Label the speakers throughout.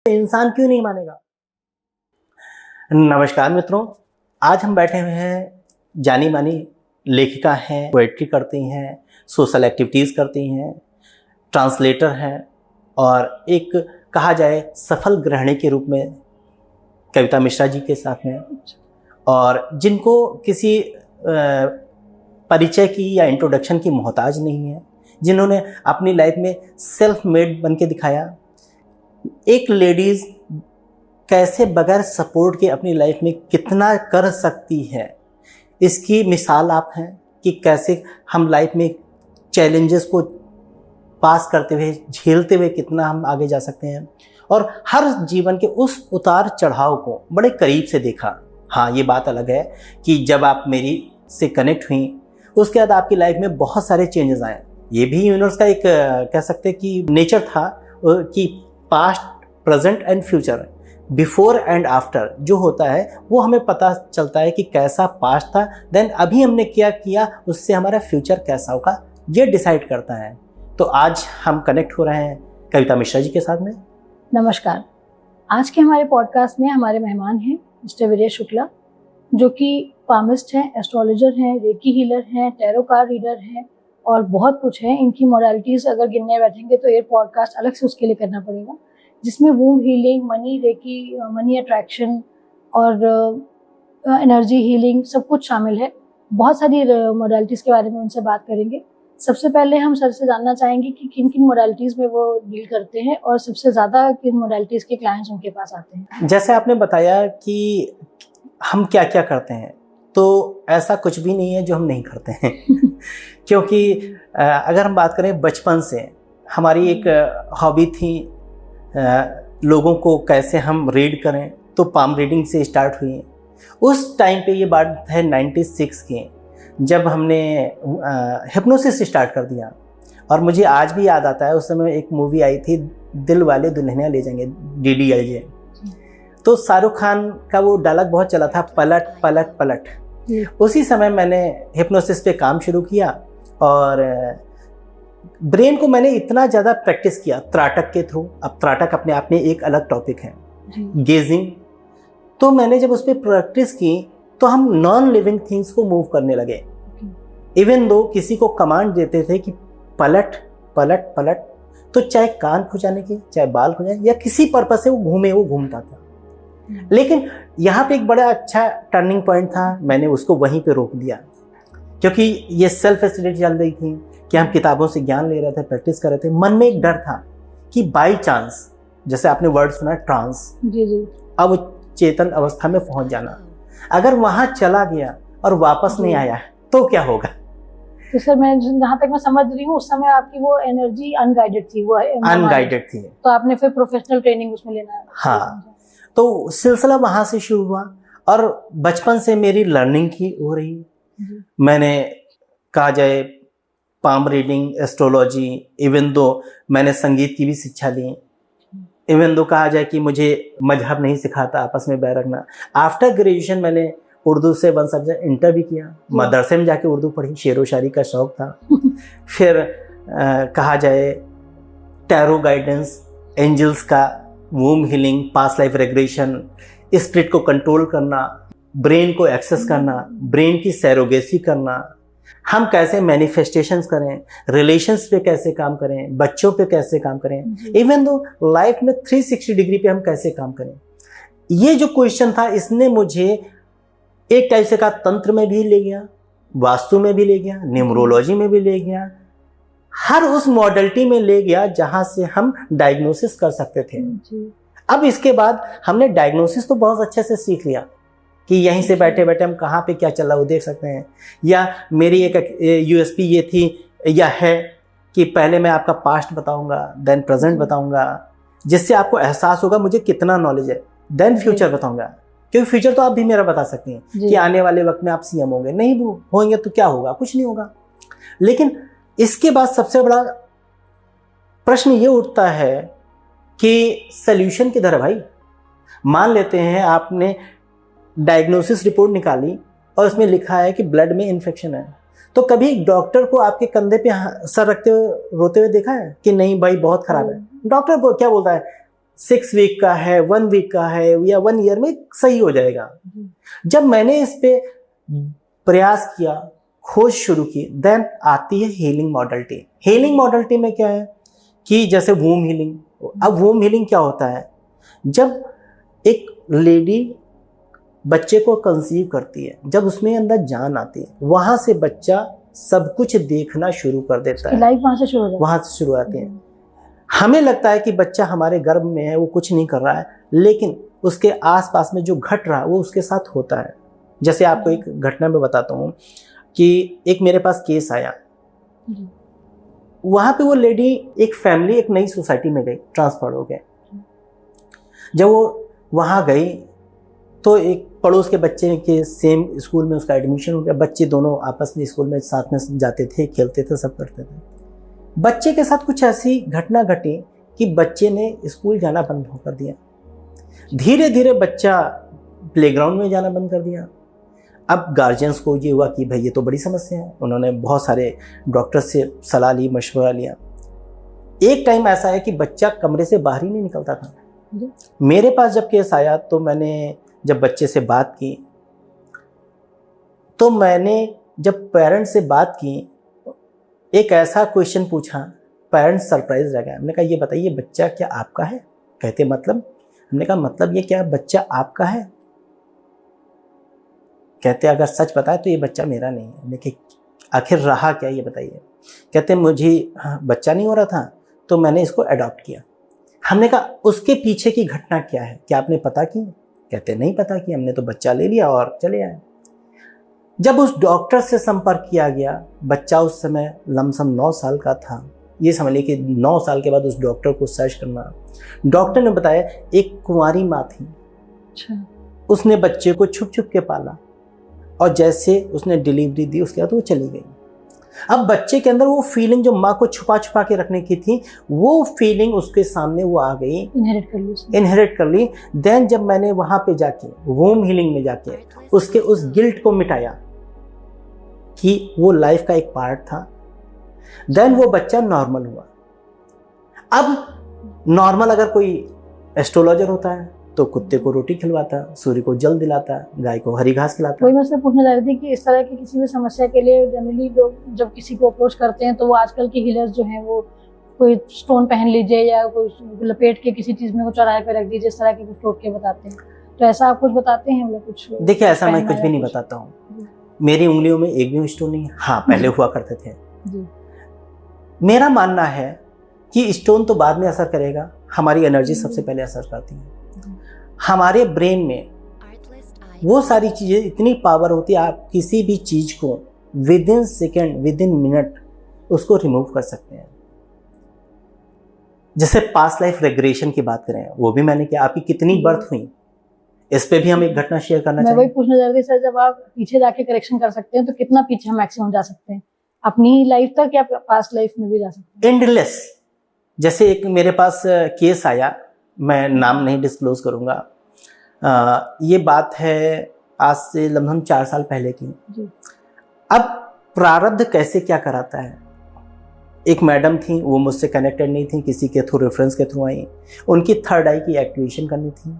Speaker 1: इंसान क्यों नहीं मानेगा। नमस्कार मित्रों, आज हम बैठे हुए हैं, जानी मानी लेखिका हैं, पोएट्री करती हैं, सोशल एक्टिविटीज़ करती हैं, ट्रांसलेटर हैं और एक कहा जाए सफल गृहिणी के रूप में कविता मिश्रा जी के साथ में, और जिनको किसी परिचय की या इंट्रोडक्शन की मोहताज नहीं है, जिन्होंने अपनी लाइफ में सेल्फ मेड बन के दिखाया। एक लेडीज़ कैसे बगैर सपोर्ट के अपनी लाइफ में कितना कर सकती है, इसकी मिसाल आप हैं कि कैसे हम लाइफ में चैलेंजेस को पास करते हुए, झेलते हुए कितना हम आगे जा सकते हैं, और हर जीवन के उस उतार चढ़ाव को बड़े करीब से देखा। हाँ, ये बात अलग है कि जब आप मेरी से कनेक्ट हुई, उसके बाद आपकी लाइफ में बहुत सारे चेंजेस आए। ये भी यूनिवर्स का एक कह सकते हैं कि नेचर था कि past, present and future, before and after जो होता है वो हमें पता चलता है कि कैसा पास्ट था, देन अभी हमने क्या किया उससे हमारा फ्यूचर कैसा होगा, ये डिसाइड करता है। तो आज हम कनेक्ट हो रहे हैं कविता मिश्रा जी के साथ में।
Speaker 2: नमस्कार, आज के हमारे पॉडकास्ट में हमारे मेहमान हैं मिस्टर वीरेश शुक्ला, जो कि पामिस्ट हैं, एस्ट्रोलॉजर हैं, रेकी हीलर हैं, टैरो कार्ड रीडर हैं और बहुत कुछ है। इनकी मॉडलिटीज़ अगर गिनने बैठेंगे तो ये पॉडकास्ट अलग से उसके लिए करना पड़ेगा, जिसमें womb healing, money reiki, money attraction और एनर्जी हीलिंग सब कुछ शामिल है। बहुत सारी मॉडलिटीज़ के बारे में उनसे बात करेंगे। सबसे पहले हम सर से जानना चाहेंगे कि किन किन मॉडलिटीज़ में वो डील करते हैं और सबसे ज़्यादा किन मॉडलिटीज़ के क्लाइंट्स उनके पास आते हैं।
Speaker 1: जैसे आपने बताया कि हम क्या क्या करते हैं, तो ऐसा कुछ भी नहीं है जो हम नहीं करते हैं क्योंकि अगर हम बात करें बचपन से हमारी एक हॉबी थी लोगों को कैसे हम रीड करें, तो पाम रीडिंग से स्टार्ट हुई। उस टाइम पे ये बात है 96 की, जब हमने हिप्नोसिस स्टार्ट कर दिया। और मुझे आज भी याद आता है, उस समय एक मूवी आई थी दिल वाले दुल्हनिया ले जाएंगे, DDLJ। तो शाहरुख खान का वो डायलॉग बहुत चला था, पलट पलट पलट। उसी समय मैंने हिप्नोसिस पे काम शुरू किया और ब्रेन को मैंने इतना ज़्यादा प्रैक्टिस किया त्राटक के थ्रू। अब त्राटक अपने आप में एक अलग टॉपिक है, गेजिंग। तो मैंने जब उस पर प्रैक्टिस की तो हम नॉन लिविंग थिंग्स को मूव करने लगे। इवन दो किसी को कमांड देते थे कि पलट पलट पलट, तो चाहे कान खुजाने की, चाहे बाल खुजाने या किसी पर्पस से वो घूमता था। लेकिन यहाँ पे एक बड़ा अच्छा टर्निंग पॉइंट था, मैंने उसको वहीं पे रोक दिया, क्योंकि ये सेल्फ एस्टिमेट चल रही थी कि हम किताबों से ज्ञान ले रहे थे, प्रैक्टिस कर रहे थे। मन में एक डर था कि बाई चांस, जैसे आपने वर्ड सुना ट्रांस, अब चेतन अवस्था में पहुंच जाना, अगर वहां चला गया और वापस नहीं आया तो क्या होगा।
Speaker 2: तो सर, मैं जहाँ तक मैं समझ रही हूँ उस समय आपकी वो एनर्जी अनगाइडेड थी, वो
Speaker 1: अनगाइडेड थी, तो
Speaker 2: आपने फिर प्रोफेशनल ट्रेनिंग उसमें लेना।
Speaker 1: हाँ, तो सिलसिला वहां से शुरू हुआ और बचपन से मेरी लर्निंग की हो रही। मैंने कहा जाए palm reading, astrology, even though मैंने संगीत की भी शिक्षा ली, इवन दो कहा जाए कि मुझे मजहब नहीं सिखाता आपस में बैर रखना। आफ्टर ग्रेजुएशन मैंने उर्दू से 1 सब्जेक्ट इंटर भी किया, मदरसे में जाके उर्दू पढ़ी, शेर व शायरी का शौक था। फिर कहा जाए टैरो गाइडेंस, एंजल्स का, womb healing, past life regression, spirit को कंट्रोल करना, ब्रेन को एक्सेस करना, ब्रेन की सैरोगेसी करना, हम कैसे मैनिफेस्टेशंस करें, रिलेशंस पे कैसे काम करें, बच्चों पे कैसे काम करें, इवन दो लाइफ में 360 डिग्री पे हम कैसे काम करें। ये जो क्वेश्चन था, इसने मुझे एक टाइप से का तंत्र में भी ले गया, वास्तु में भी ले गया, न्यूमरोलॉजी में भी ले गया, हर उस मॉडलिटी में ले गया जहां से हम डायग्नोसिस कर सकते थे। अब इसके बाद हमने डायग्नोसिस तो बहुत अच्छे से सीख लिया कि यहीं से बैठे बैठे हम कहाँ पे क्या चल रहा है वो देख सकते हैं। या मेरी एक USP ये थी या है कि पहले मैं आपका पास्ट बताऊंगा, देन प्रेजेंट बताऊंगा, जिससे आपको एहसास होगा मुझे कितना नॉलेज है, देन फ्यूचर बताऊंगा, क्योंकि फ्यूचर तो आप भी मेरा बता सकती हैं कि आने वाले वक्त में आप CM होंगे, नहीं होंगे तो क्या होगा, कुछ नहीं होगा। लेकिन इसके बाद सबसे बड़ा प्रश्न ये उठता है कि सल्यूशन किधर है भाई। मान लेते हैं आपने डायग्नोसिस रिपोर्ट निकाली और उसमें लिखा है कि ब्लड में इन्फेक्शन है, तो कभी डॉक्टर को आपके कंधे पे सर रखते हुए रोते हुए देखा है कि नहीं भाई बहुत खराब है? डॉक्टर क्या बोलता है, 6 वीक का है, 1 वीक का है या 1 ईयर में सही हो जाएगा। जब मैंने इस पे प्रयास किया, खोज शुरू की, देन आती है हीलिंग मॉडलिटी। हीलिंग मॉडलिटी में क्या है कि जैसे वूम हीलिंग। अब वूम हीलिंग क्या होता है, जब एक लेडी बच्चे को कंसीव करती है, जब उसमें अंदर जान आती है, वहां से बच्चा सब कुछ देखना शुरू कर देता है,
Speaker 2: लाइफ वहां से शुरू हो जाती है।
Speaker 1: वहां से शुरू आती है। हमें लगता है कि बच्चा हमारे गर्भ में है, वो कुछ नहीं कर रहा है, लेकिन उसके आसपास में जो घट रहा है वो उसके साथ होता है। जैसे आपको एक घटना में बताता हूँ कि एक मेरे पास केस आया, वहां पे वो लेडी, एक फैमिली एक नई सोसाइटी में गई, ट्रांसफर हो गए। जब वो वहां गई तो एक पड़ोस के बच्चे के सेम स्कूल में उसका एडमिशन हो गया। बच्चे दोनों आपस में स्कूल में साथ में जाते थे, खेलते थे, सब करते थे। बच्चे के साथ कुछ ऐसी घटना घटी कि बच्चे ने स्कूल जाना बंद कर दिया। धीरे धीरे बच्चा प्लेग्राउंड में जाना बंद कर दिया। अब गार्जियंस को ये हुआ कि भाई ये तो बड़ी समस्या है। उन्होंने बहुत सारे डॉक्टर से सलाह ली, मशवरा लिया। एक टाइम ऐसा है कि बच्चा कमरे से बाहर ही नहीं निकलता था। मेरे पास जब केस आया तो मैंने जब बच्चे से बात की, तो मैंने जब पेरेंट्स से बात की, एक ऐसा क्वेश्चन पूछा, पेरेंट्स सरप्राइज रह गए। हमने कहा ये बताइए बच्चा क्या आपका है? कहते मतलब। हमने कहा मतलब ये क्या बच्चा आपका है? कहते अगर सच बताए तो ये बच्चा मेरा नहीं है। हमने कहा आखिर रहा क्या ये बताइए। कहते मुझे बच्चा नहीं हो रहा था तो मैंने इसको अडॉप्ट किया। हमने कहा उसके पीछे की घटना क्या है, क्या आपने पता की? कहते नहीं पता की, हमने तो बच्चा ले लिया और चले आए। जब उस डॉक्टर से संपर्क किया गया, बच्चा उस समय लमसम 9 साल का था। ये समझ लीजिए कि 9 साल के बाद उस डॉक्टर को सर्च करना। डॉक्टर ने बताया एक कुंवारी माँ थी।
Speaker 2: अच्छा।
Speaker 1: उसने बच्चे को छुप छुप के पाला और जैसे उसने डिलीवरी दी उसके बाद वो चली गई। अब बच्चे के अंदर वो फीलिंग जो माँ को छुपा छुपा के रखने की थी, वो फीलिंग उसके सामने वो आ गई, इनहेरिट कर ली। देन जब मैंने वहां पे जाके वोम हीलिंग में जाके उसके उस गिल्ट को मिटाया कि वो लाइफ का एक पार्ट था, देन वो बच्चा नॉर्मल हुआ। अब नॉर्मल अगर कोई एस्ट्रोलॉजर होता है तो कुत्ते को रोटी खिलवाता, सूर्य को जल दिलाता, गाय को हरी घास खिलाता।
Speaker 2: वही मैं से पूछना चाह रही थी कि इस तरह की किसी भी समस्या के लिए जनरली लोग जब किसी को अप्रोच करते हैं तो वो आजकल के हीलर्स जो हैं वो कोई स्टोन पहन लीजिए या कोई लपेट के किसी चीज में को चौराहे पे रख दीजिए, इस तरह के कुछ टोटके बताते हैं। तो ऐसा आप कुछ बताते हैं हम लोग? कुछ
Speaker 1: देखिए ऐसा मैं कुछ भी नहीं बताता हूँ। मेरी उंगलियों में एक भी स्टोन नहीं है। हाँ पहले हुआ करते थे। मेरा मानना है कि स्टोन तो बाद में असर करेगा, हमारी एनर्जी सबसे पहले असर करती है। हमारे ब्रेन में वो सारी चीजें इतनी पावर होती है, आप किसी भी चीज को with in second, with in minute उसको रिमूव कर सकते हैं। जैसे पास्ट लाइफ रेग्रेशन की बात करें, वो भी मैंने किया। आपकी कितनी बर्थ हुई, इस पे भी हम एक घटना शेयर करना चाहेंगे।
Speaker 2: मैं वही पूछना चाह रही थी सर, जब आप पीछे जाके करेक्शन कर सकते हैं तो कितना पीछे हम मैक्सिमम जा सकते हैं? अपनी लाइफ तक या पास्ट लाइफ में भी जा सकते हैं?
Speaker 1: एंडलेस। जैसे एक मेरे पास केस आया, मैं नाम नहीं डिस्क्लोज करूंगा। ये बात है आज से लगभग 4 साल पहले की। अब प्रारब्ध कैसे क्या कराता है। एक मैडम थी, वो मुझसे कनेक्टेड नहीं थी, किसी के थ्रू, रेफरेंस के थ्रू आई। उनकी थर्ड आई की एक्टिवेशन करनी थी,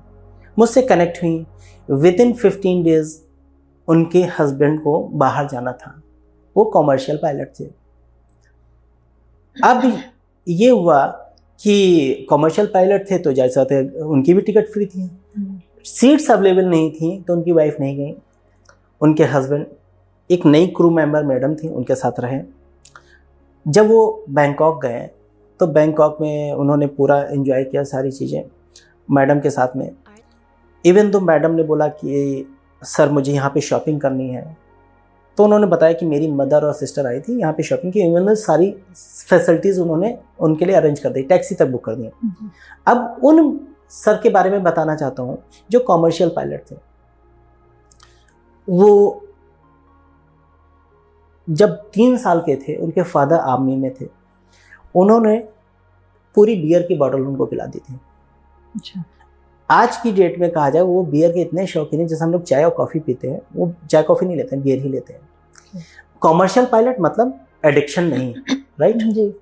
Speaker 1: मुझसे कनेक्ट हुई। विद इन 15 डेज उनके हस्बैंड को बाहर जाना था, वो कॉमर्शियल पायलट थे। अब ये हुआ कि कॉमर्शियल पायलट थे तो जैसा थे उनकी भी टिकट फ्री थी, सीट्स अवेलेबल नहीं थी तो उनकी वाइफ नहीं गई। उनके हस्बैंड, एक नई क्रू मेंबर मैडम थी, उनके साथ रहे। जब वो बैंकॉक गए तो बैंकॉक में उन्होंने पूरा एंजॉय किया सारी चीज़ें मैडम के साथ में। इवन तो मैडम ने बोला कि सर मुझे यहाँ पे शॉपिंग करनी है, तो उन्होंने बताया कि मेरी मदर और सिस्टर आई थी यहाँ पे शॉपिंग की। इवन सारी फैसिलिटीज़ उन्होंने उनके लिए अरेंज कर दी, टैक्सी तक बुक कर दी। अब उन सर के बारे में बताना चाहता हूँ जो कॉमर्शियल पायलट थे। वो जब 3 साल के थे, उनके फादर आर्मी में थे, उन्होंने पूरी बियर की बॉटल उनको पिला दी थी।
Speaker 2: अच्छा।
Speaker 1: आज की डेट में कहा जाए वो बियर के इतने शौकीन हैं, जैसे हम लोग चाय और कॉफ़ी पीते हैं, वो चाय कॉफ़ी नहीं लेते हैं, बियर ही लेते हैं। कॉमर्शियल पायलट मतलब एडिक्शन नहीं, राइट जी।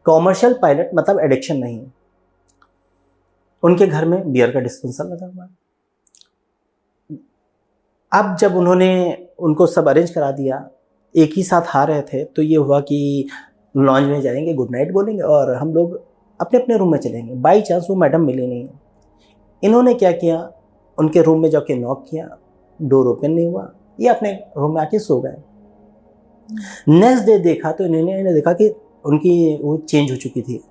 Speaker 1: कॉमर्शियल पायलट मतलब एडिक्शन नहीं। उनके घर में बियर का डिस्पेंसर लगा हुआ है। अब जब उन्होंने उनको सब अरेंज करा दिया, एक ही साथ आ रहे थे, तो ये हुआ कि लॉन्ज में जाएंगे, गुड नाइट बोलेंगे और हम लोग अपने अपने रूम में चलेंगे। बाई चांस वो मैडम मिले नहीं। इन्होंने क्या किया, उनके रूम में जाके नॉक किया, डोर ओपन नहीं हुआ, ये अपने रूम में आके सो गए। नेक्स्ट डे देखा तो इन्होंने देखा कि उनकी वो चेंज हो चुकी थी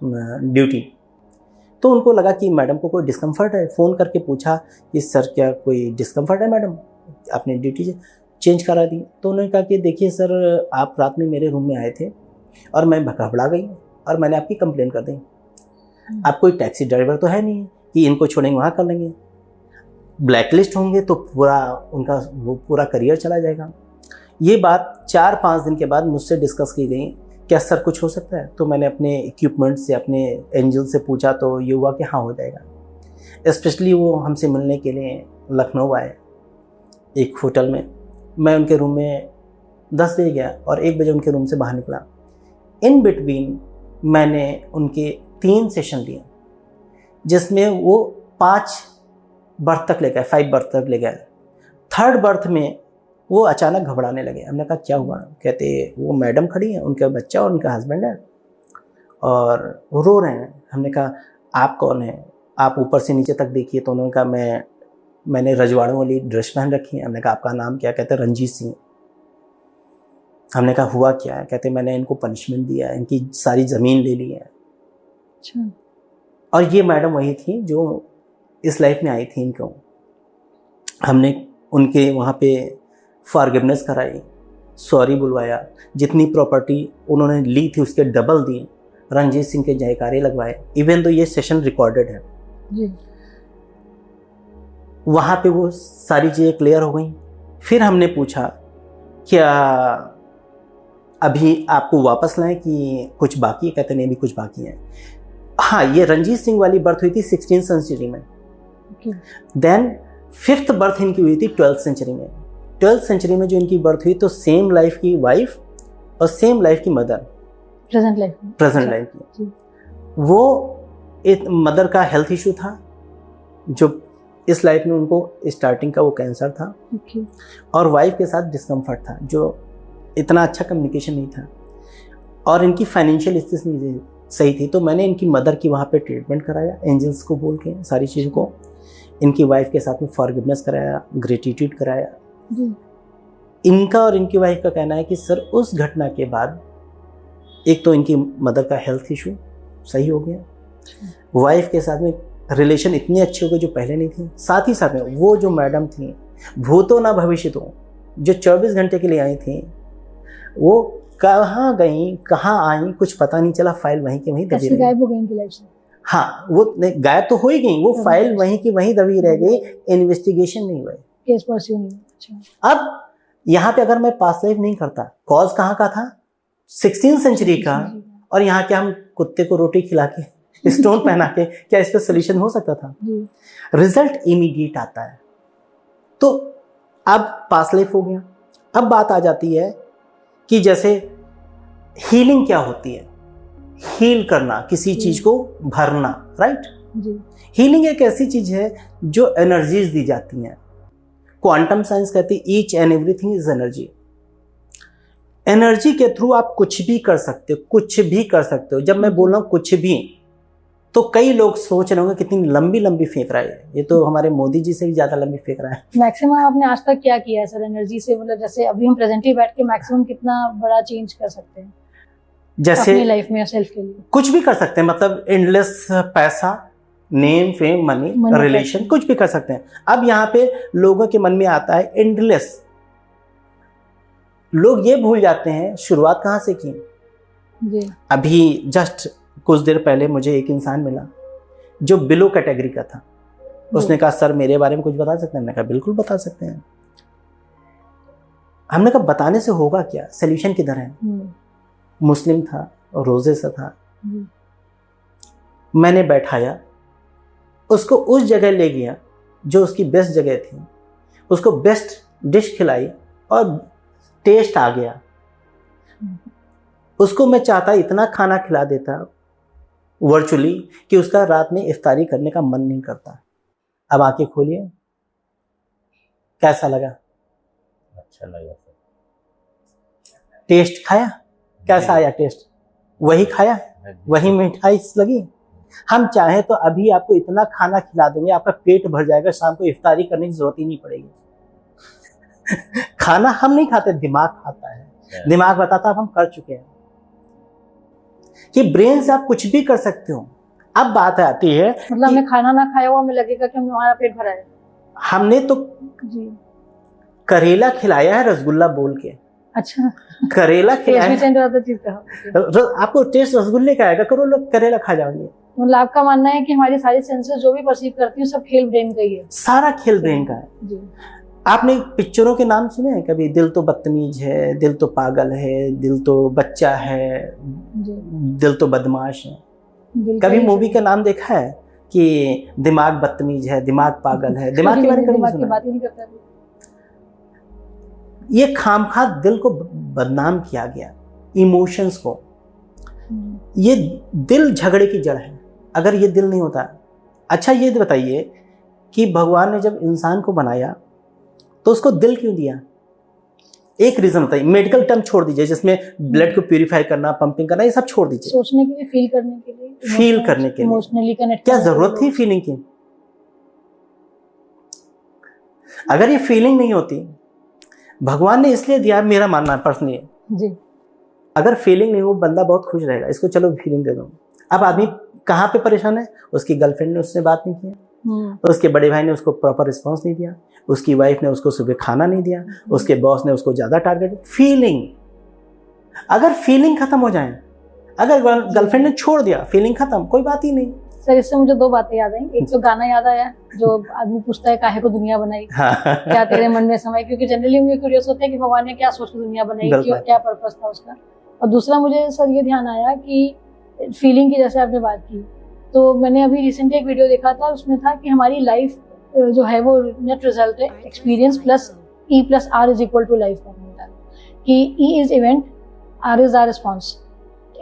Speaker 1: ड्यूटी। तो उनको लगा कि मैडम को कोई डिस्कम्फर्ट है। फ़ोन करके पूछा कि सर क्या कोई डिस्कम्फर्ट है मैडम, आपने ड्यूटी चेंज करा दी? तो उन्होंने कहा कि देखिए सर, आप रात में मेरे रूम में आए थे और मैं घबरा गई और मैंने आपकी कंप्लेन कर दी। आप कोई टैक्सी ड्राइवर तो है नहीं कि इनको छोड़ेंगे वहाँ कर लेंगे, ब्लैक लिस्ट होंगे तो पूरा उनका वो पूरा करियर चला जाएगा। ये बात 4-5 दिन के बाद मुझसे डिस्कस की गई, क्या सर कुछ हो सकता है? तो मैंने अपने इक्विपमेंट से, अपने एंजल से पूछा तो ये हुआ कि हाँ हो जाएगा। स्पेशली वो हमसे मिलने के लिए लखनऊ आए एक होटल में। मैं उनके रूम में 10 बजे गया और 1 बजे उनके रूम से बाहर निकला। इन बिटवीन मैंने उनके 3 सेशन लिए, जिसमें वो 5 बर्थ तक ले गए, 5 बर्थ तक ले गए। 3rd बर्थ में वो अचानक घबराने लगे। हमने कहा क्या हुआ? कहते वो मैडम खड़ी हैं, उनका बच्चा और उनका हस्बैंड है और वो रो रहे हैं। हमने कहा आप कौन हैं, आप ऊपर से नीचे तक देखिए। तो उन्होंने कहा मैंने रजवाड़ों वाली ड्रेस पहन रखी है। हमने कहा आपका नाम क्या? कहते रंजीत सिंह। हमने कहा हुआ क्या है? कहते मैंने इनको पनिशमेंट दिया है, इनकी सारी ज़मीन ले ली है।
Speaker 2: अच्छा।
Speaker 1: और ये मैडम वही थी जो इस लाइफ में आई थी इनको। हमने उनके वहाँ पे फॉरगिवनेस कराई, सॉरी बुलवाया, जितनी प्रॉपर्टी उन्होंने ली थी उसके डबल दी, रंजीत सिंह के जयकारे लगवाए। इवन तो ये सेशन रिकॉर्डेड है
Speaker 2: जी।
Speaker 1: वहाँ पे वो सारी चीज़ें क्लियर हो गई। फिर हमने पूछा क्या अभी आपको वापस लाएं कि कुछ बाकी है? कहते नहीं अभी कुछ बाकी है। हाँ, ये रंजीत सिंह वाली बर्थ हुई थी 16th सेंचुरी में। देन 5th बर्थ इनकी हुई थी 12th सेंचुरी में। 12th सेंचुरी में जो इनकी बर्थ हुई तो सेम लाइफ की वाइफ और सेम लाइफ की मदर, प्रेजेंट लाइफ की। वो एक मदर का हेल्थ इशू था, जो इस लाइफ में उनको स्टार्टिंग का वो कैंसर था। और वाइफ के साथ डिस्कम्फर्ट था, जो इतना अच्छा कम्युनिकेशन नहीं था और इनकी फाइनेंशियल स्थिति नहीं सही थी। तो मैंने इनकी मदर की वहाँ पे ट्रीटमेंट कराया, एंजल्स को बोल के सारी चीज़ों को। इनकी वाइफ के साथ में फॉरगिवनेस कराया, ग्रेटिट्यूड कराया। इनका और इनकी वाइफ का कहना है कि सर उस घटना के बाद एक तो इनकी मदर का हेल्थ इशू सही हो गया, वाइफ के साथ में रिलेशन इतने अच्छे हो गए जो पहले नहीं थे। साथ ही साथ में वो जो मैडम थी, भूतो ना भविष्यतो, जो 24 घंटे के लिए आई थी, वो कहाँ गई कहाँ आई कुछ पता नहीं चला। फाइल वहीं की वहीं दबी रही।
Speaker 2: गायब हो गई इनकी लाइफ से।
Speaker 1: हाँ, वो गायब तो हो ही गई, वो फाइल वहीं की वहीं दबी रह गई, इन्वेस्टिगेशन नहीं हुई,
Speaker 2: केस परस्यू नहीं। अच्छा।
Speaker 1: अब यहाँ पे अगर मैं पास लाइफ नहीं करता, कॉज कहाँ का था? 16th सेंचुरी का। और यहाँ क्या हम कुत्ते को रोटी खिला के स्टोन पहना के क्या इस पर सोल्यूशन हो सकता था? रिजल्ट इमीडिएट आता है। तो अब पास लाइफ हो गया। अब बात आ जाती है कि जैसे हीलिंग क्या होती है, हील करना, किसी चीज को भरना, राइट? हीलिंग एक ऐसी चीज है जो एनर्जीज दी जाती हैं। क्वांटम साइंस कहती है each and everything is energy. Energy के थ्रू आप कुछ भी कर सकते हो, कुछ भी कर सकते हो। जब मैं बोल रहा हूँ कुछ भी, तो कई लोग सोच रहे होंगे कितनी लंबी लंबी फेंक रहा है, ये तो हमारे मोदी जी से भी ज्यादा लंबी फेंक रहा है।
Speaker 2: मैक्सिमम आपने आज तक क्या किया है सर एनर्जी से? मतलब जैसे अभी हम प्रेजेंटली बैठ के मैक्सिमम कितना बड़ा चेंज कर सकते हैं
Speaker 1: जैसे
Speaker 2: अपनी लाइफ में, सेल्फ के लिए?
Speaker 1: कुछ भी कर सकते हैं, मतलब एंडलेस पैसा, नेम, फेम, मनी, रिलेशन, कुछ भी कर सकते हैं। अब यहाँ पे लोगों के मन में आता है एंडलेस। लोग ये भूल जाते हैं शुरुआत कहाँ से की।
Speaker 2: जी।
Speaker 1: अभी जस्ट कुछ देर पहले मुझे एक इंसान मिला जो बिलो कैटेगरी का था। उसने कहा सर मेरे बारे में कुछ बता सकते हैं? मैंने कहा बिल्कुल बता सकते हैं। हमने कहा बताने से होगा क्या, सोल्यूशन किधर है? मुस्लिम था, रोजे से था। मैंने बैठाया, उसको उस जगह ले गया जो उसकी बेस्ट जगह थी, उसको बेस्ट डिश खिलाई और टेस्ट आ गया। उसको मैं चाहता इतना खाना खिला देता, वर्चुअली कि उसका रात में इफ्तारी करने का मन नहीं करता। अब आंखें खोलिए, कैसा लगा?
Speaker 3: अच्छा लगा सर।
Speaker 1: टेस्ट खाया, कैसा आया टेस्ट? वही खाया, वही मिठाई लगी। हम चाहे तो अभी आपको इतना खाना खिला देंगे, आपका पेट भर जाएगा, शाम को इफ्तारी करने की जरूरत ही नहीं पड़ेगी। खाना हम नहीं खाते, दिमाग खाता है। दिमाग बताता है अब हम कर चुके हैं। कि ब्रेन से आप कुछ भी कर सकते हो। अब बात आती है,
Speaker 2: मतलब हमें खाना ना खाया हुआ हमें लगेगा कि हमारा पेट भरा है।
Speaker 1: हमने तो
Speaker 2: जी।
Speaker 1: करेला खिलाया है रसगुल्ला बोल के।
Speaker 2: अच्छा,
Speaker 1: करेला खिलाया
Speaker 2: टेस्ट भी
Speaker 1: है।
Speaker 2: चेंज होता चीज का।
Speaker 1: आपको टेस्ट रसगुल्ले का आएगा, करो लोग करेला खा जाओगे।
Speaker 2: मतलब आपका मानना है कि हमारी सारी सेंसेस जो भी परसीव करती है सब खेल ब्रेन का ही है।
Speaker 1: सारा खेल ब्रेन का है।
Speaker 2: जी।
Speaker 1: आपने पिक्चरों के नाम सुने हैं कभी? दिल तो बदतमीज है, दिल तो पागल है, दिल तो बच्चा है,
Speaker 2: जी।
Speaker 1: दिल तो बदमाश है।
Speaker 2: दिल का
Speaker 1: कभी
Speaker 2: ही
Speaker 1: मूवी
Speaker 2: सब-
Speaker 1: का नाम देखा है कि दिमाग बदतमीज है, दिमाग पागल है? दिमाग के बारे में कभी
Speaker 2: दिमाग
Speaker 1: नहीं
Speaker 2: की
Speaker 1: सुना?
Speaker 2: बात ही नहीं करता।
Speaker 1: ये खामखा दिल को बदनाम किया गया, इमोशंस को। ये दिल झगड़े की जड़ है। अगर ये दिल नहीं होता, अच्छा ये बताइए कि भगवान ने जब इंसान को बनाया तो उसको दिल क्यों दिया? एक रीजन बताइए। मेडिकल टर्म छोड़ दीजिए, जिसमें ब्लड को प्यूरिफाई करना, पंपिंग करना, ये सब छोड़ दीजिए।
Speaker 2: सोचने के लिए, फील करने के लिए,
Speaker 1: फील करने के लिए।
Speaker 2: Emotionally connect.
Speaker 1: क्या जरूरत थी फीलिंग की? अगर ये फीलिंग नहीं होती, भगवान ने इसलिए दिया, मेरा मानना पर्सनली है,
Speaker 2: जी।
Speaker 1: अगर फीलिंग नहीं हो बंदा बहुत खुश रहेगा, इसको चलो फीलिंग दे दो। अब आदमी कहाँ पे परेशान है? उसकी गर्लफ्रेंड ने उससे बात नहीं किया, उसके बड़े भाई ने उसको प्रॉपर रिस्पांस नहीं दिया, उसकी वाइफ ने उसको सुबह खाना नहीं दिया, उसके बॉस ने उसको ज्यादा टारगेट। फीलिंग, अगर फीलिंग खत्म हो जाए, अगर गर्लफ्रेंड ने छोड़ दिया, फीलिंग खत्म, कोई बात ही नहीं।
Speaker 2: सर, इससे मुझे दो बातें याद आई। एक तो गाना याद आया जो आदमी पूछता है काहे को दुनिया बनाई, क्या तेरे मन में समाई, क्योंकि जनरली मुझे क्यूरियस होता है कि भगवान ने क्या सोच के दुनिया बनाई, क्यों, क्या पर्पस था उसका। और दूसरा मुझे सर ये ध्यान आया कि फीलिंग की जैसे आपने बात की, तो मैंने अभी रिसेंटली एक वीडियो देखा था, उसमें था कि हमारी लाइफ जो है वो नेट रिजल्ट है experience plus E plus R is equal to life का मिलता है। कि E is event, R is R response.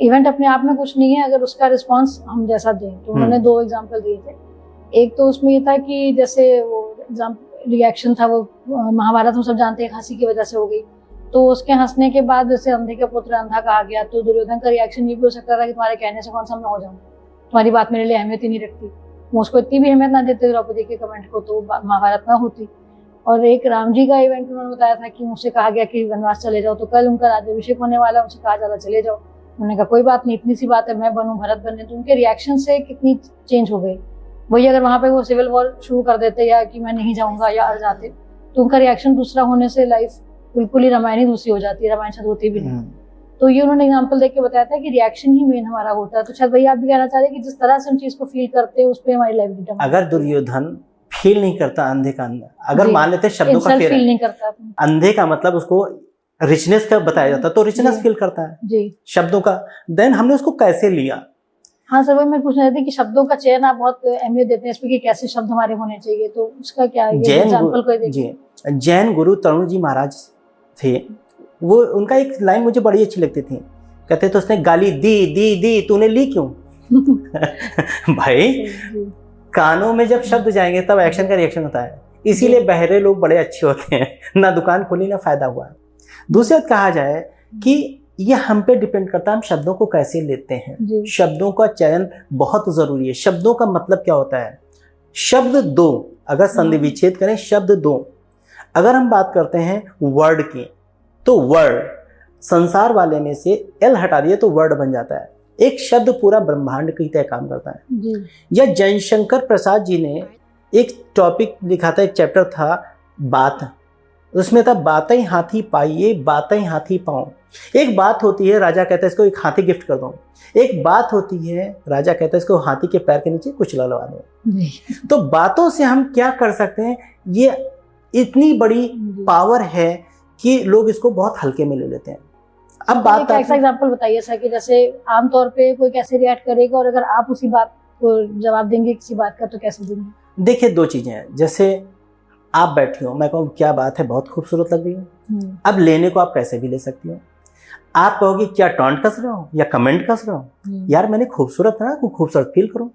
Speaker 2: Event अपने आप में कुछ नहीं है, अगर उसका रिस्पॉन्स हम जैसा दें। तो उन्होंने दो एग्जाम्पल दिए थे। एक तो उसमें ये था कि जैसे वो रिएक्शन था वो महाभारत में सब जानते हैं हंसी की वजह से हो गई, तो उसके हंसने के बाद जैसे अंधे का पुत्र अंधा कहा गया, तो दुर्योधन का रिएक्शन ये भी हो सकता था कि तुम्हारे कहने से कौन सा मैं हो जाऊँ, तुम्हारी बात मेरे लिए अहमियत ही नहीं रखती। वो उसको इतनी भी अहमियत ना देते द्रौपदी के कमेंट को, तो महाभारत ना होती। और एक राम जी का इवेंट उन्होंने बताया था कि मुझसे कहा गया कि वनवास चले जाओ, तो कल उनका राज्याभिषेक होने वाला, उनसे कहा जा रहा चले जाओ। उन्होंने कहा कोई बात नहीं, इतनी सी बात है, मैं बनूं भरत बने। तो उनके रिएक्शन से कितनी चेंज हो गई। वही अगर वहां पे वो सिविल वॉर शुरू कर देते या कि मैं नहीं जाऊंगा या अड़ जाते, तो उनका रिएक्शन दूसरा होने से लाइफ बिल्कुल ही रामायण ही दूसरी हो जाती है, रामायण शायद होती भी नहीं। तो ये उन्होंने एग्जाम्पल देख के बताया था कि रिएक्शन ही मेन हमारा होता है। तो शायद वही आप भी कहना चाह रहे हैं कि जिस तरह से हम चीज को फील करते हैं उस पर हमारी लाइफ डिपेंड।
Speaker 1: अगर दुर्योधन फील नहीं करता अंधे का अंधा, अगर मान लेते शब्दों का
Speaker 2: फील नहीं करता,
Speaker 1: अंधे का मतलब उसको रिचनेस का बताया जाता, तो रिचनेस फील करता है
Speaker 2: जी
Speaker 1: शब्दों का, देन हमने उसको कैसे लिया?
Speaker 2: हाँ सर, वही मैं पूछ रही थी कि शब्दों का चयन आप बहुत अहमियत देते हैं इसमें कि कैसे शब्द हमारे होने चाहिए, तो उसका क्या है?
Speaker 1: जैन गुरु तरुण जी महाराज थे, वो उनका एक लाइन मुझे बड़ी अच्छी लगती थी। कहते तो उसने गाली दी दी दी, तूने ली क्यों? भाई कानों में जब शब्द जाएंगे तब एक्शन का रिएक्शन होता है, इसीलिए बहरे लोग बड़े अच्छे होते हैं, ना दुकान खोली ना फायदा हुआ। दूसरी बात कहा जाए कि ये हम पे डिपेंड करता है हम शब्दों को कैसे लेते हैं। शब्दों का चयन बहुत जरूरी है। शब्दों का मतलब क्या होता है? शब्द दो, अगर संधि विच्छेद करें, शब्द दो। अगर हम बात करते हैं वर्ड की, तो वर्ड संसार वाले में से एल हटा दिए तो वर्ड बन जाता है। एक शब्द पूरा ब्रह्मांड की तरह काम करता है। या जयशंकर प्रसाद जी ने एक टॉपिक लिखा था, एक चैप्टर था बात, उसमें था बातें हाथी पाइए बातें हाथी पाओ। एक बात होती है, राजा कहता है इसको एक हाथी गिफ्ट कर दो। एक बात होती है, राजा कहता है इसको हाथी के पैर के नीचे कुछ लगा दो। तो बातों से हम क्या कर सकते हैं, ये इतनी बड़ी पावर है कि लोग इसको बहुत हल्के में ले लेते हैं। अब बात
Speaker 2: एक एग्जांपल बताइए सर कि जैसे आमतौर पे कोई कैसे रिएक्ट करेगा, और अगर आप उसी बात को जवाब देंगे किसी बात का तो कैसे देंगे?
Speaker 1: देखिए, दो चीजें हैं। जैसे आप बैठी हो, मैं कहूँ क्या बात है, बहुत खूबसूरत लग रही है, अब लेने को आप कैसे भी ले सकती हो। आप कहोगे क्या टॉन्ट कस रहे हो या कमेंट कस रहे हो, यार मैंने खूबसूरत है ना, खूबसूरत फील करो।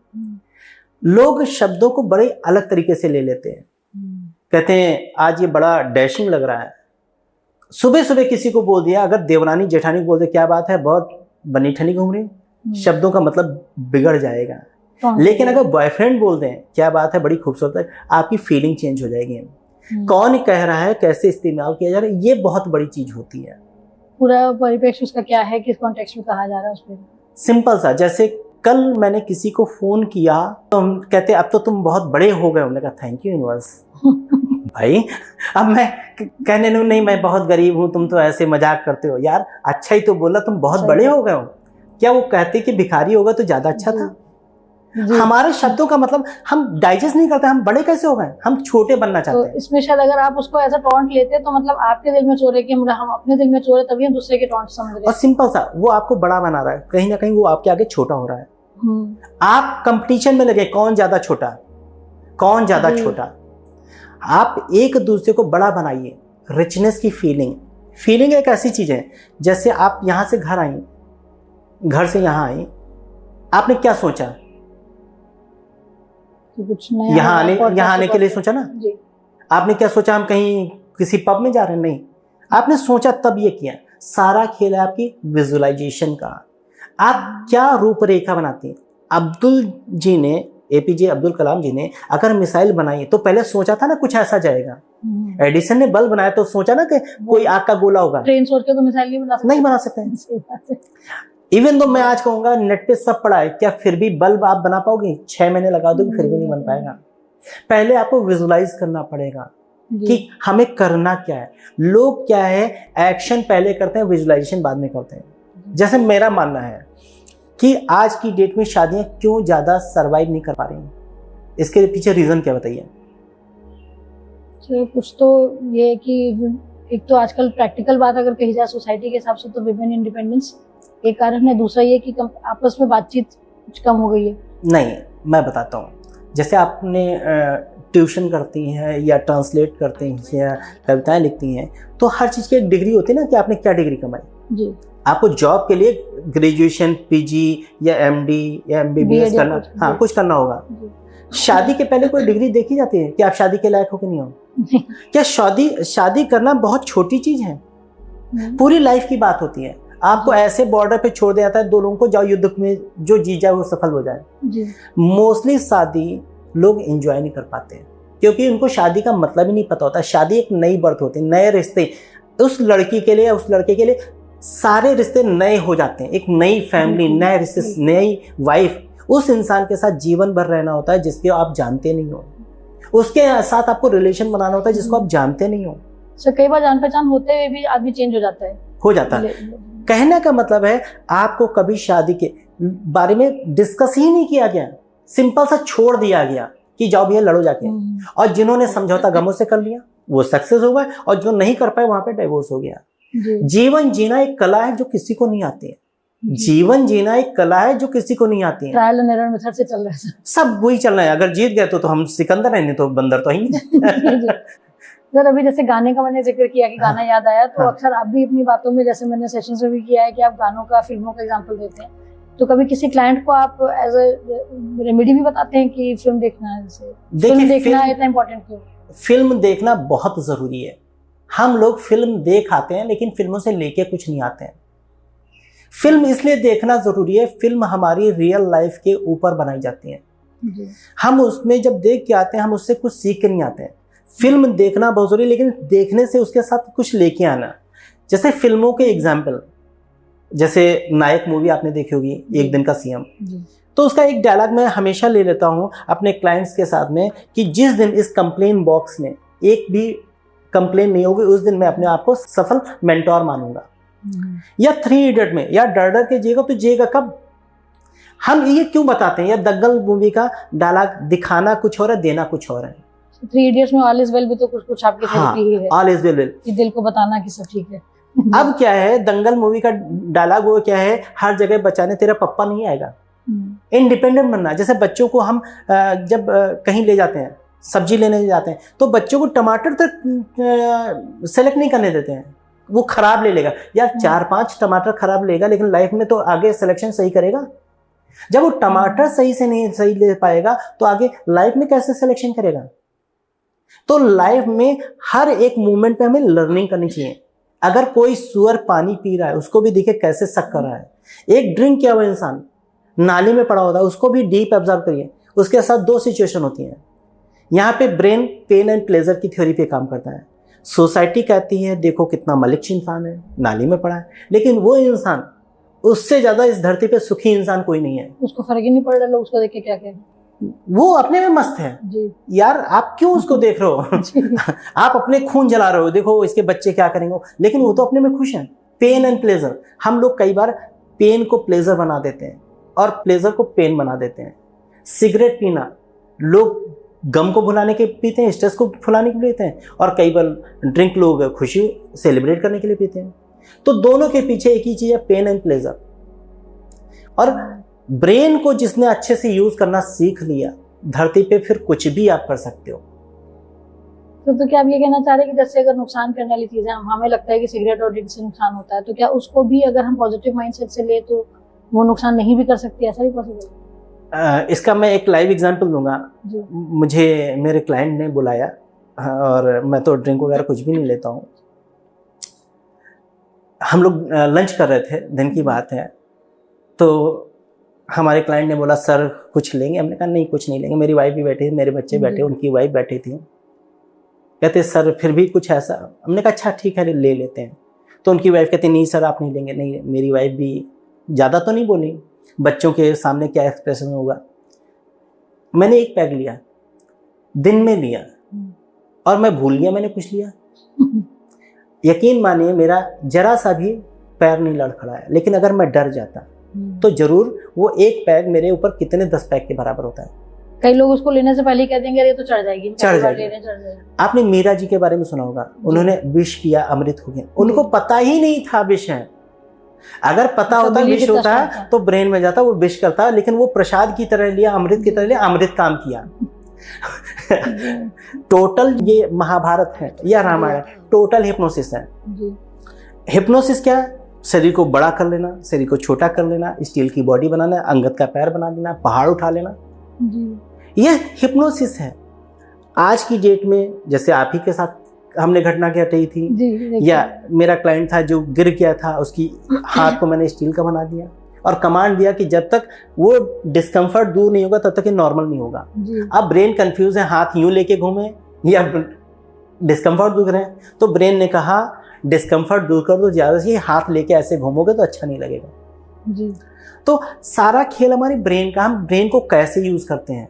Speaker 1: लोग शब्दों को बड़े अलग तरीके से ले लेते हैं, कहते हैं आज ये बड़ा डैशिंग लग रहा है। सुबह सुबह किसी को बोल दिया, अगर देवरानी जेठानी को बोल दे क्या बात है, बहुत बनी ठनी घूम रही हो, शब्दों का मतलब बिगड़ जाएगा। लेकिन अगर बॉयफ्रेंड बोल दें क्या बात है, बड़ी खूबसूरत है, आपकी फीलिंग चेंज हो जाएगी। कौन कह रहा है, कैसे इस्तेमाल किया जा रहा है, ये बहुत बड़ी चीज होती है।
Speaker 2: पूरा परिप्रेक्ष्य उसका क्या है, किस कॉन्टेक्स्ट में कहा जा रहा है उसमें। सिंपल
Speaker 1: सा, जैसे कल मैंने किसी को फोन किया तो हम कहते अब तो तुम बहुत बड़े हो गए। उन्होंने कहा थैंक यू यूनिवर्स। भाई अब मैं कहने नहीं मैं बहुत गरीब हूँ, तुम तो ऐसे मजाक करते हो। यार अच्छा ही तो बोला, तुम बहुत बड़े हो गए हो। क्या वो कहते कि भिखारी होगा तो ज्यादा अच्छा था? हमारे शब्दों का मतलब हम डाइजेस्ट नहीं करते, हम बड़े कैसे हो गए, हम छोटे बनना चाहते हैं।
Speaker 2: इसमें शायद अगर आप उसको ऐसा टॉन्ट लेते तो मतलब आपके दिल में चोर है कि हम अपने दिल में चोर है, तभी हम दूसरे के टॉन्ट समझ रहे हैं।
Speaker 1: और सिंपल सा, वो आपको बड़ा बना रहा है, कहीं ना कहीं वो आपके आगे छोटा हो रहा है। आप कंपटीशन में लगे, कौन ज्यादा छोटा, कौन ज्यादा छोटा। आप एक दूसरे को बड़ा बनाइए। रिचनेस की फीलिंग एक ऐसी चीज है, जैसे आप यहां से घर आई, घर से यहां आई, आपने क्या सोचा,
Speaker 2: कुछ
Speaker 1: यहाँ आने के लिए सोचा ना जी। आपने क्या सोचा, हम कहीं किसी पब में जा रहे हैं? नहीं, आपने सोचा तब ये किया। सारा खेल है आपकी विजुअलाइजेशन का। आप क्या रूपरेखा बनाते हैं। अब्दुल जी ने, एपीजे अब्दुल कलाम जी ने अगर मिसाइल बनाई तो पहले सोचा था ना कुछ ऐसा जाएगा। एडिसन ने बल्ब बनाया तो सोचा ना कि कोई आग का गोला होगा।
Speaker 2: ट्रेन सोच के तो मिसाइल नहीं
Speaker 1: बना सकते। इवन तो मैं आज कहूंगा नेट पे सब पड़ा है, क्या फिर भी बल्ब आप बना पाओगे? 6 महीने लगा दोगे फिर भी नहीं बन पाएगा। पहले आपको विजुलाइज करना पड़ेगा कि हमें करना क्या है। लोग क्या है, एक्शन पहले करते हैं, विजुलाइजेशन बाद में करते हैं। जैसे मेरा मानना है कि आज की डेट में शादियां क्यों ज्यादा सरवाइव नहीं कर पा रही हैं, इसके पीछे रीजन क्या बताइए?
Speaker 2: कुछ तो ये है कि एक तो आजकल प्रैक्टिकल बात अगर कही जाए सोसाइटी के हिसाब से तो विमेन इंडिपेंडेंस एक कारण है। दूसरा ये कि आपस में बातचीत कुछ कम हो गई है।
Speaker 1: नहीं, मैं बताता हूँ। जैसे आपने ट्यूशन करती हैं या ट्रांसलेट करती हैं या कविताएं लिखती हैं, तो हर चीज़ की एक डिग्री होती है ना कि आपने क्या डिग्री कमाई जी। आपको जॉब के लिए ग्रेजुएशन, पीजी या एमडी या एमबीबीएस करना, हाँ कुछ करना होगा। शादी के पहले कोई डिग्री देखी जाती है कि आप शादी के लायक हो कि नहीं हो? क्या शादी करना बहुत छोटी चीज है? पूरी लाइफ की बात होती है। आपको ऐसे बॉर्डर पे छोड़ दिया जाता है, दो लोगों को जाओ युद्ध में, जो जीत जाए वो सफल हो जाए। मोस्टली शादी लोग एंजॉय नहीं कर पाते क्योंकि उनको शादी का मतलब ही नहीं पता होता। शादी एक नई बर्थ होती है, नए रिश्ते। उस लड़की के लिए, उस लड़के के लिए सारे रिश्ते नए हो जाते हैं। एक नई फैमिली, नए रिश्ते, नई वाइफ, उस इंसान के साथ जीवन भर रहना होता है जिसके आप जानते नहीं हो। उसके साथ आपको रिलेशन बनाना होता है जिसको आप जानते नहीं हो।
Speaker 2: कई बार जान पहचान होते हुए भी आदमी चेंज हो जाता है।
Speaker 1: कहने का मतलब है आपको कभी शादी के बारे में डिस्कस ही नहीं किया गया, सिंपल सा छोड़ दिया गया कि जाओ भैया लड़ो जाके। और जिन्होंने समझौता गमों से कर लिया वो सक्सेस हो गए, और जो नहीं कर पाए वहां पे डिवोर्स हो गया। जीवन जीना एक कला है जो किसी को नहीं आती है। जीवन जीना एक कला है जो किसी को नहीं आती है।
Speaker 2: ट्रायल एंड एरर मेथड से चल रहा है
Speaker 1: सब वही चल रहा है। अगर जीत गए तो हम सिकंदर हैं, नहीं तो बंदर तो ही नहीं।
Speaker 2: सर अभी जैसे गाने का मैंने जिक्र किया कि गाना याद आया, तो अक्सर आप भी अपनी बातों में, जैसे मैंने सेशंस में भी किया है कि आप गानों का, फिल्मों का एग्जांपल देते हैं, तो कभी किसी क्लाइंट को आप एज ए रेमेडी भी बताते हैं कि फिल्म देखना है? फिल्म देखना इतना इम्पोर्टेंट क्यों?
Speaker 1: फिल्म देखना बहुत जरूरी है। हम लोग फिल्म देख आते हैं लेकिन फिल्मों से लेके कुछ नहीं आते हैं। फिल्म इसलिए देखना जरूरी है, फिल्म हमारी रियल लाइफ के ऊपर बनाई जाती है। हम उसमें जब देख के आते हैं हम उससे कुछ सीख के नहीं आते हैं। फिल्म देखना बहुत जरूरी, लेकिन देखने से उसके साथ कुछ लेके आना। जैसे फिल्मों के एग्जाम्पल, जैसे नायक मूवी आपने देखी होगी, एक दिन का सीएम, तो उसका एक डायलॉग मैं हमेशा ले लेता हूं अपने क्लाइंट्स के साथ में कि जिस दिन इस कंप्लेन बॉक्स में एक भी कंप्लेन नहीं होगी उस दिन मैं अपने आप को सफल मेंटोर मानूंगा। या 3 इडियट में, या डर डर के जिएगा तो जिएगा कब? हम ये क्यों बताते हैं? या दंगल मूवी का डायलॉग दिखाना कुछ और है, देना कुछ और है।
Speaker 2: 3 इडियट्स में ऑल इज वेल भी तो कुछ आपकी थेरेपी ही है।
Speaker 1: ऑल इज वेल,
Speaker 2: कि दिल को बताना कि सब ठीक है।
Speaker 1: अब क्या है, दंगल मूवी का डायलॉग वो क्या है, हर जगह बचाने तेरा पप्पा नहीं आएगा। इंडिपेंडेंट बनना। जैसे बच्चों को हम जब कहीं ले जाते हैं, सब्जी लेने जाते हैं, तो बच्चों को टमाटर तक सेलेक्ट नहीं करने देते हैं। वो खराब ले लेगा यार, 4-5 टमाटर खराब लेगा लेकिन लाइफ में तो आगे सिलेक्शन सही करेगा। जब वो टमाटर सही ले पाएगा तो आगे लाइफ में कैसे सिलेक्शन करेगा। तो लाइफ में हर एक मोमेंट पे हमें लर्निंग करनी चाहिए। अगर कोई सुअर पानी पी रहा है उसको भी देखे कैसे सक कर रहा है। एक ड्रिंक किया हुआ इंसान नाली में पड़ा होता है उसको भी डीप ऑब्जर्व करिए। उसके साथ 2 सिचुएशन होती हैं। यहाँ पे ब्रेन पेन एंड प्लेजर की थ्योरी पे काम करता है। सोसाइटी कहती है देखो कितना मलिक्ष इंसान है, नाली में पड़ा है, लेकिन वो इंसान उससे ज्यादा इस धरती पे सुखी इंसान कोई नहीं है।
Speaker 2: उसको फर्क ही नहीं पड़ रहा लोग उसको देख के क्या कहें।
Speaker 1: वो अपने में मस्त है
Speaker 2: जी।
Speaker 1: यार, आप क्यों उसको देख रहे हो आप अपने खून जला रहे हो, देखो इसके बच्चे क्या करेंगे, लेकिन वो तो अपने में खुश है। पेन एंड प्लेजर, हम लोग कई बार पेन को प्लेजर बना देते हैं और प्लेजर को पेन बना देते हैं। सिगरेट पीना, लोग गम को भुलाने के पीते हैं, स्ट्रेस को भुलाने के लिए पीते हैं, और कई बार ड्रिंक लोग खुशी सेलिब्रेट करने के लिए पीते हैं। तो दोनों के पीछे एक ही चीज है, पेन एंड प्लेजर। और ब्रेन को जिसने अच्छे से यूज करना सीख लिया धरती पे, फिर कुछ भी आप कर सकते हो।
Speaker 2: तो क्या आप ये कहना चाह रहे हैं कि जैसे अगर नुकसान करने वाली चीजें हमें लगता है कि सिगरेट और ड्रिंक से नुकसान होता है, तो क्या उसको भी अगर हम पॉजिटिव माइंडसेट से ले तो वो नुकसान नहीं भी कर सकती, ऐसा भी पॉसिबल है?
Speaker 1: इसका मैं एक लाइव एग्जांपल दूंगा। मुझे मेरे क्लाइंट ने बुलाया, और मैं तो ड्रिंक वगैरह कुछ भी नहीं लेता हूँ। हम लोग लंच कर रहे थे, दिन की बात है, तो हमारे क्लाइंट ने बोला सर कुछ लेंगे। हमने कहा नहीं कुछ नहीं लेंगे। मेरी वाइफ भी बैठी थी, मेरे बच्चे बैठे, उनकी वाइफ बैठी थी। कहते सर फिर भी कुछ ऐसा। हमने कहा अच्छा ठीक है ले लेते हैं। तो उनकी वाइफ कहती नहीं सर आप नहीं लेंगे। नहीं, मेरी वाइफ भी ज़्यादा तो नहीं बोली, बच्चों के सामने क्या एक्सप्रेशन होगा। मैंने एक पैग लिया, दिन में लिया, और मैं भूल गया मैंने कुछ लिया। यकीन मानिए मेरा जरा सा भी पैर नहीं लड़खड़ाया। लेकिन अगर मैं डर जाता तो जरूर वो एक पैग मेरे ऊपर कितने 10 पैग के बराबर होता है।
Speaker 2: कई लोग उसको लेने से पहले ही कह देंगे अरे ये तो चढ़ जाएगी,
Speaker 1: चढ़ जाएगी। आपने मीरा जी के बारे में सुना होगा, उन्होंने विश किया अमृत हो गया। उनको पता ही नहीं था विष है। अगर पता होता विष होता है तो ब्रेन में जाता, वो विश करता, लेकिन वो प्रसाद की तरह लिया, अमृत की तरह लिया, अमृत काम किया। टोटल ये महाभारत है या रामायण, टोटल हिप्नोसिस है। हिप्नोसिस क्या है? शरीर को बड़ा कर लेना, शरीर को छोटा कर लेना, स्टील की बॉडी बनाना, अंगद का पैर बना देना, पहाड़ उठा लेना, यह हिप्नोसिस है। आज की डेट में जैसे आप ही के साथ हमने घटना घटी थी, या मेरा क्लाइंट था जो गिर गया था, उसकी हाथ को मैंने स्टील का बना दिया और कमांड दिया कि जब तक वो डिस्कम्फर्ट दूर नहीं होगा तब तक ये नॉर्मल नहीं होगा। अब ब्रेन कंफ्यूज है, हाथ यूं लेके घूमे या डिस्कम्फर्ट दूर है। तो ब्रेन ने कहा डिस्कम्फर्ट दूर कर दो, ज्यादा से हाथ लेके ऐसे घूमोगे तो अच्छा नहीं लगेगा
Speaker 2: जी।
Speaker 1: तो सारा खेल हमारे ब्रेन का, हम ब्रेन को कैसे यूज करते हैं।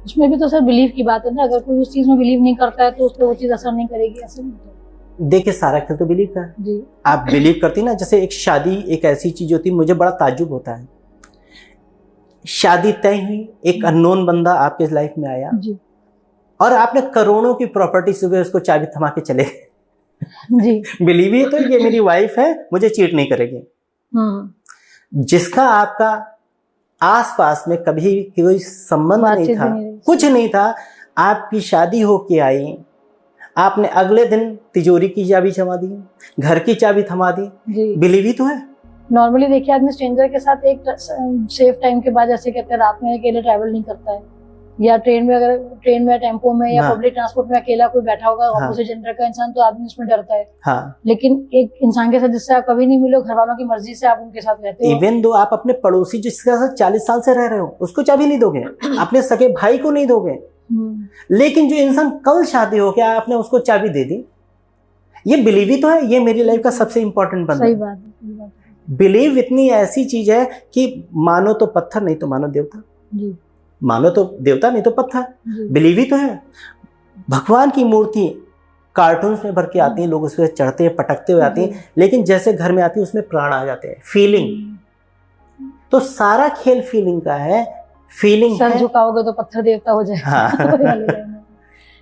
Speaker 2: उसमें भी तो सर बिलीव की बात है ना, अगर कोई उस चीज में बिलीव नहीं करता है तो उस पर वो चीज असर नहीं करेगी, ऐसे नहीं होता।
Speaker 1: देखिए सारा खेल तो बिलीव का है जी। आप बिलीव करती ना, जैसे एक शादी एक ऐसी चीज होती है, मुझे बड़ा ताज्जुब होता है, शादी तय हुई, एक अननोन बंदा आपके लाइफ में आया जी। और आपने करोड़ों की प्रॉपर्टी सुबह उसको चाबी थमा के चले जी। बिलीव ही तो ये मेरी वाइफ है, मुझे चीट नहीं करेगी। जिसका आपका आसपास में कभी कोई संबंध नहीं था, कुछ नहीं था, आपकी शादी होके आई, आपने अगले दिन तिजोरी की चाबी थमा दी, घर की चाबी थमा दी, बिलीव ही तो है।
Speaker 2: नॉर्मली देखिए आदमी स्ट्रेंजर के साथ एक सेफ टाइम के बाद, जैसे कहते हैं रात में अकेले ट्रैवल नहीं करता है, या ट्रेन में, अगर ट्रेन में टेम्पो में या पब्लिक ट्रांसपोर्ट में अकेला कोई बैठा होगा ऑपोजिट जेंडर का इंसान, तो आदमी उसमें डरता है। हाँ। लेकिन एक इंसान के साथ जिससे आप कभी नहीं मिलो, घर वालों की मर्जी से आप उनके साथ रहते हो,
Speaker 1: इवन दो आप अपने पड़ोसी जिसके साथ 40 साल से रह रहे हो उसको चाबी नहीं दोगे, अपने सगे भाई को नहीं दोगे, लेकिन जो इंसान कल शादी हो गया आपने उसको चाबी दे दी, ये बिलीव ही तो है। ये मेरी लाइफ का सबसे इंपॉर्टेंट बंदा।
Speaker 2: सही बात है।
Speaker 1: बिलीव इतनी ऐसी चीज है कि मानो तो पत्थर, नहीं तो मानो देवता जी। मानो तो देवता, नहीं तो पत्थर, बिलीव ही तो है। भगवान की मूर्ति कार्टून्स में भर के आती हैं, लोग उस पर चढ़ते हैं, पटकते हुए आती हैं, लेकिन जैसे घर में आती है उसमें प्राण आ जाते हैं, फीलिंग। तो सारा खेल फीलिंग का है। फीलिंग
Speaker 2: सर झुकाओगे तो पत्थर देवता हो जाएगा। हाँ।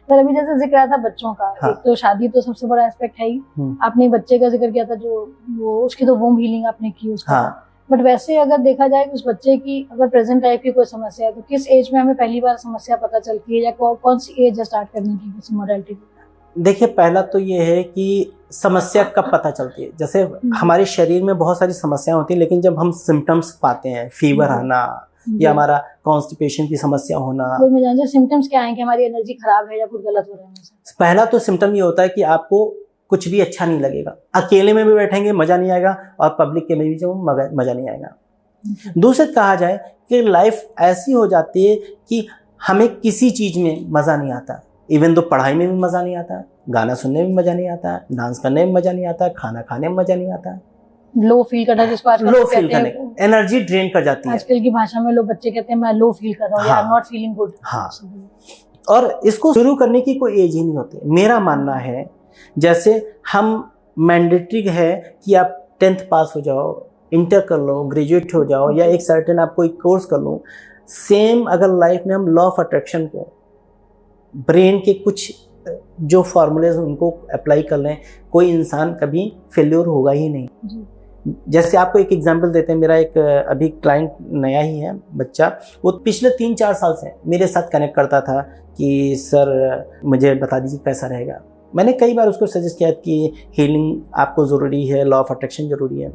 Speaker 2: सर अभी जैसे जिक्र आया था बच्चों का, हाँ। एक तो शादी तो सबसे बड़ा एस्पेक्ट है ही, आपने बच्चे का जिक्र किया था, जो वो उसकी तो वोम हीलिंग आपने की उसका। हाँ। बट वैसे अगर देखा जाए उस बच्चे की अगर प्रेजेंट टाइप की कोई समस्या है तो किस एज में हमें पहली बार समस्या पता चलती है, या कौन सी एज है स्टार्ट करने की किसी मॉडलिटी की?
Speaker 1: देखिए, पहला तो ये है कि समस्या कब पता चलती है। जैसे हमारे शरीर में बहुत सारी समस्याएं होती हैं, लेकिन जब हम सिम्टम्स पाते हैं, फीवर आना या हमारा कॉन्स्टिपेशन की समस्या होना,
Speaker 2: वही मैं जानना सिम्टम्स क्या हैं कि हमारी एनर्जी खराब है या कुछ गलत हो रहा है।
Speaker 1: पहला तो सिम्टम ये होता है कि आपको कुछ भी अच्छा नहीं लगेगा, अकेले में भी बैठेंगे मजा नहीं आएगा और पब्लिक के में भी जो मजा नहीं आएगा। दूसरे कहा जाए कि लाइफ ऐसी हो जाती है कि हमें किसी चीज में मजा नहीं आता, इवन तो पढ़ाई में भी मजा नहीं आता, गाना सुनने में मजा नहीं आता, डांस करने में मजा नहीं आता, खाना खाने में मजा नहीं आता,
Speaker 2: लो फील करना, जिसको आजकल
Speaker 1: लो फील करने, एनर्जी ड्रेन कर जाती है।
Speaker 2: आजकल की भाषा में लोग बच्चे कहते हैं मैं लो फील कर रहा हूँ, I am not feeling good.
Speaker 1: हाँ, और इसको शुरू करने की कोई एज ही नहीं होती। मेरा मानना है जैसे हम मैंडेटरी है कि आप 10th पास हो जाओ, इंटर कर लो, ग्रेजुएट हो जाओ या एक सर्टेन आप कोई कोर्स कर लो, सेम अगर लाइफ में हम लॉ ऑफ अट्रैक्शन को, ब्रेन के कुछ जो फॉर्मूलेज उनको अप्लाई कर लें, कोई इंसान कभी फेल्योर होगा ही नहीं। जैसे आपको एक एग्जांपल देते हैं, मेरा एक अभी क्लाइंट नया ही है बच्चा, वो पिछले 3-4 साल से मेरे साथ कनेक्ट करता था कि सर मुझे बता दीजिए कैसा रहेगा। मैंने कई बार उसको सजेस्ट किया कि हीलिंग आपको ज़रूरी है, लॉ ऑफ अट्रैक्शन ज़रूरी है।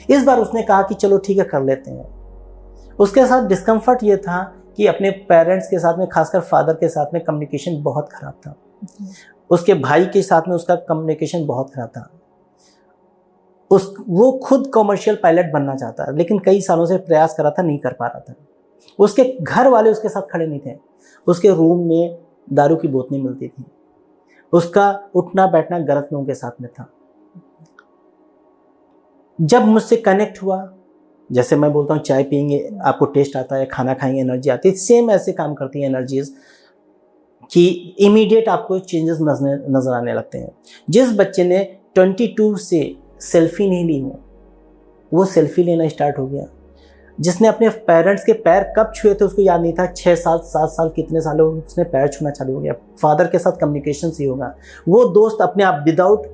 Speaker 1: इस बार उसने कहा कि चलो ठीक है कर लेते हैं। उसके साथ डिस्कम्फर्ट ये था कि अपने पेरेंट्स के साथ में, खासकर फादर के साथ में कम्युनिकेशन बहुत ख़राब था, उसके भाई के साथ में उसका कम्युनिकेशन बहुत ख़राब था। वो खुद कमर्शियल पायलट बनना चाहता, लेकिन कई सालों से प्रयास करा था, नहीं कर पा रहा था। उसके घर वाले उसके साथ खड़े नहीं थे, उसके रूम में दारू की बोतलें मिलती थी, उसका उठना बैठना गलत लोगों के साथ में था। जब मुझसे कनेक्ट हुआ, जैसे मैं बोलता हूँ चाय पियेंगे आपको टेस्ट आता है, खाना खाएंगे एनर्जी आती है, सेम ऐसे काम करती है एनर्जीज कि इमीडिएट आपको चेंजेस नजर आने लगते हैं। जिस बच्चे ने 22 से सेल्फी नहीं ली हो, वो सेल्फी लेना स्टार्ट हो गया। जिसने अपने पेरेंट्स के पैर कब छुए थे उसको याद नहीं था, 6 साल 7 साल कितने सालों उसने पैर छूना चालू हो गया। फादर के साथ कम्युनिकेशन से होगा, वो दोस्त अपने आप विदाउट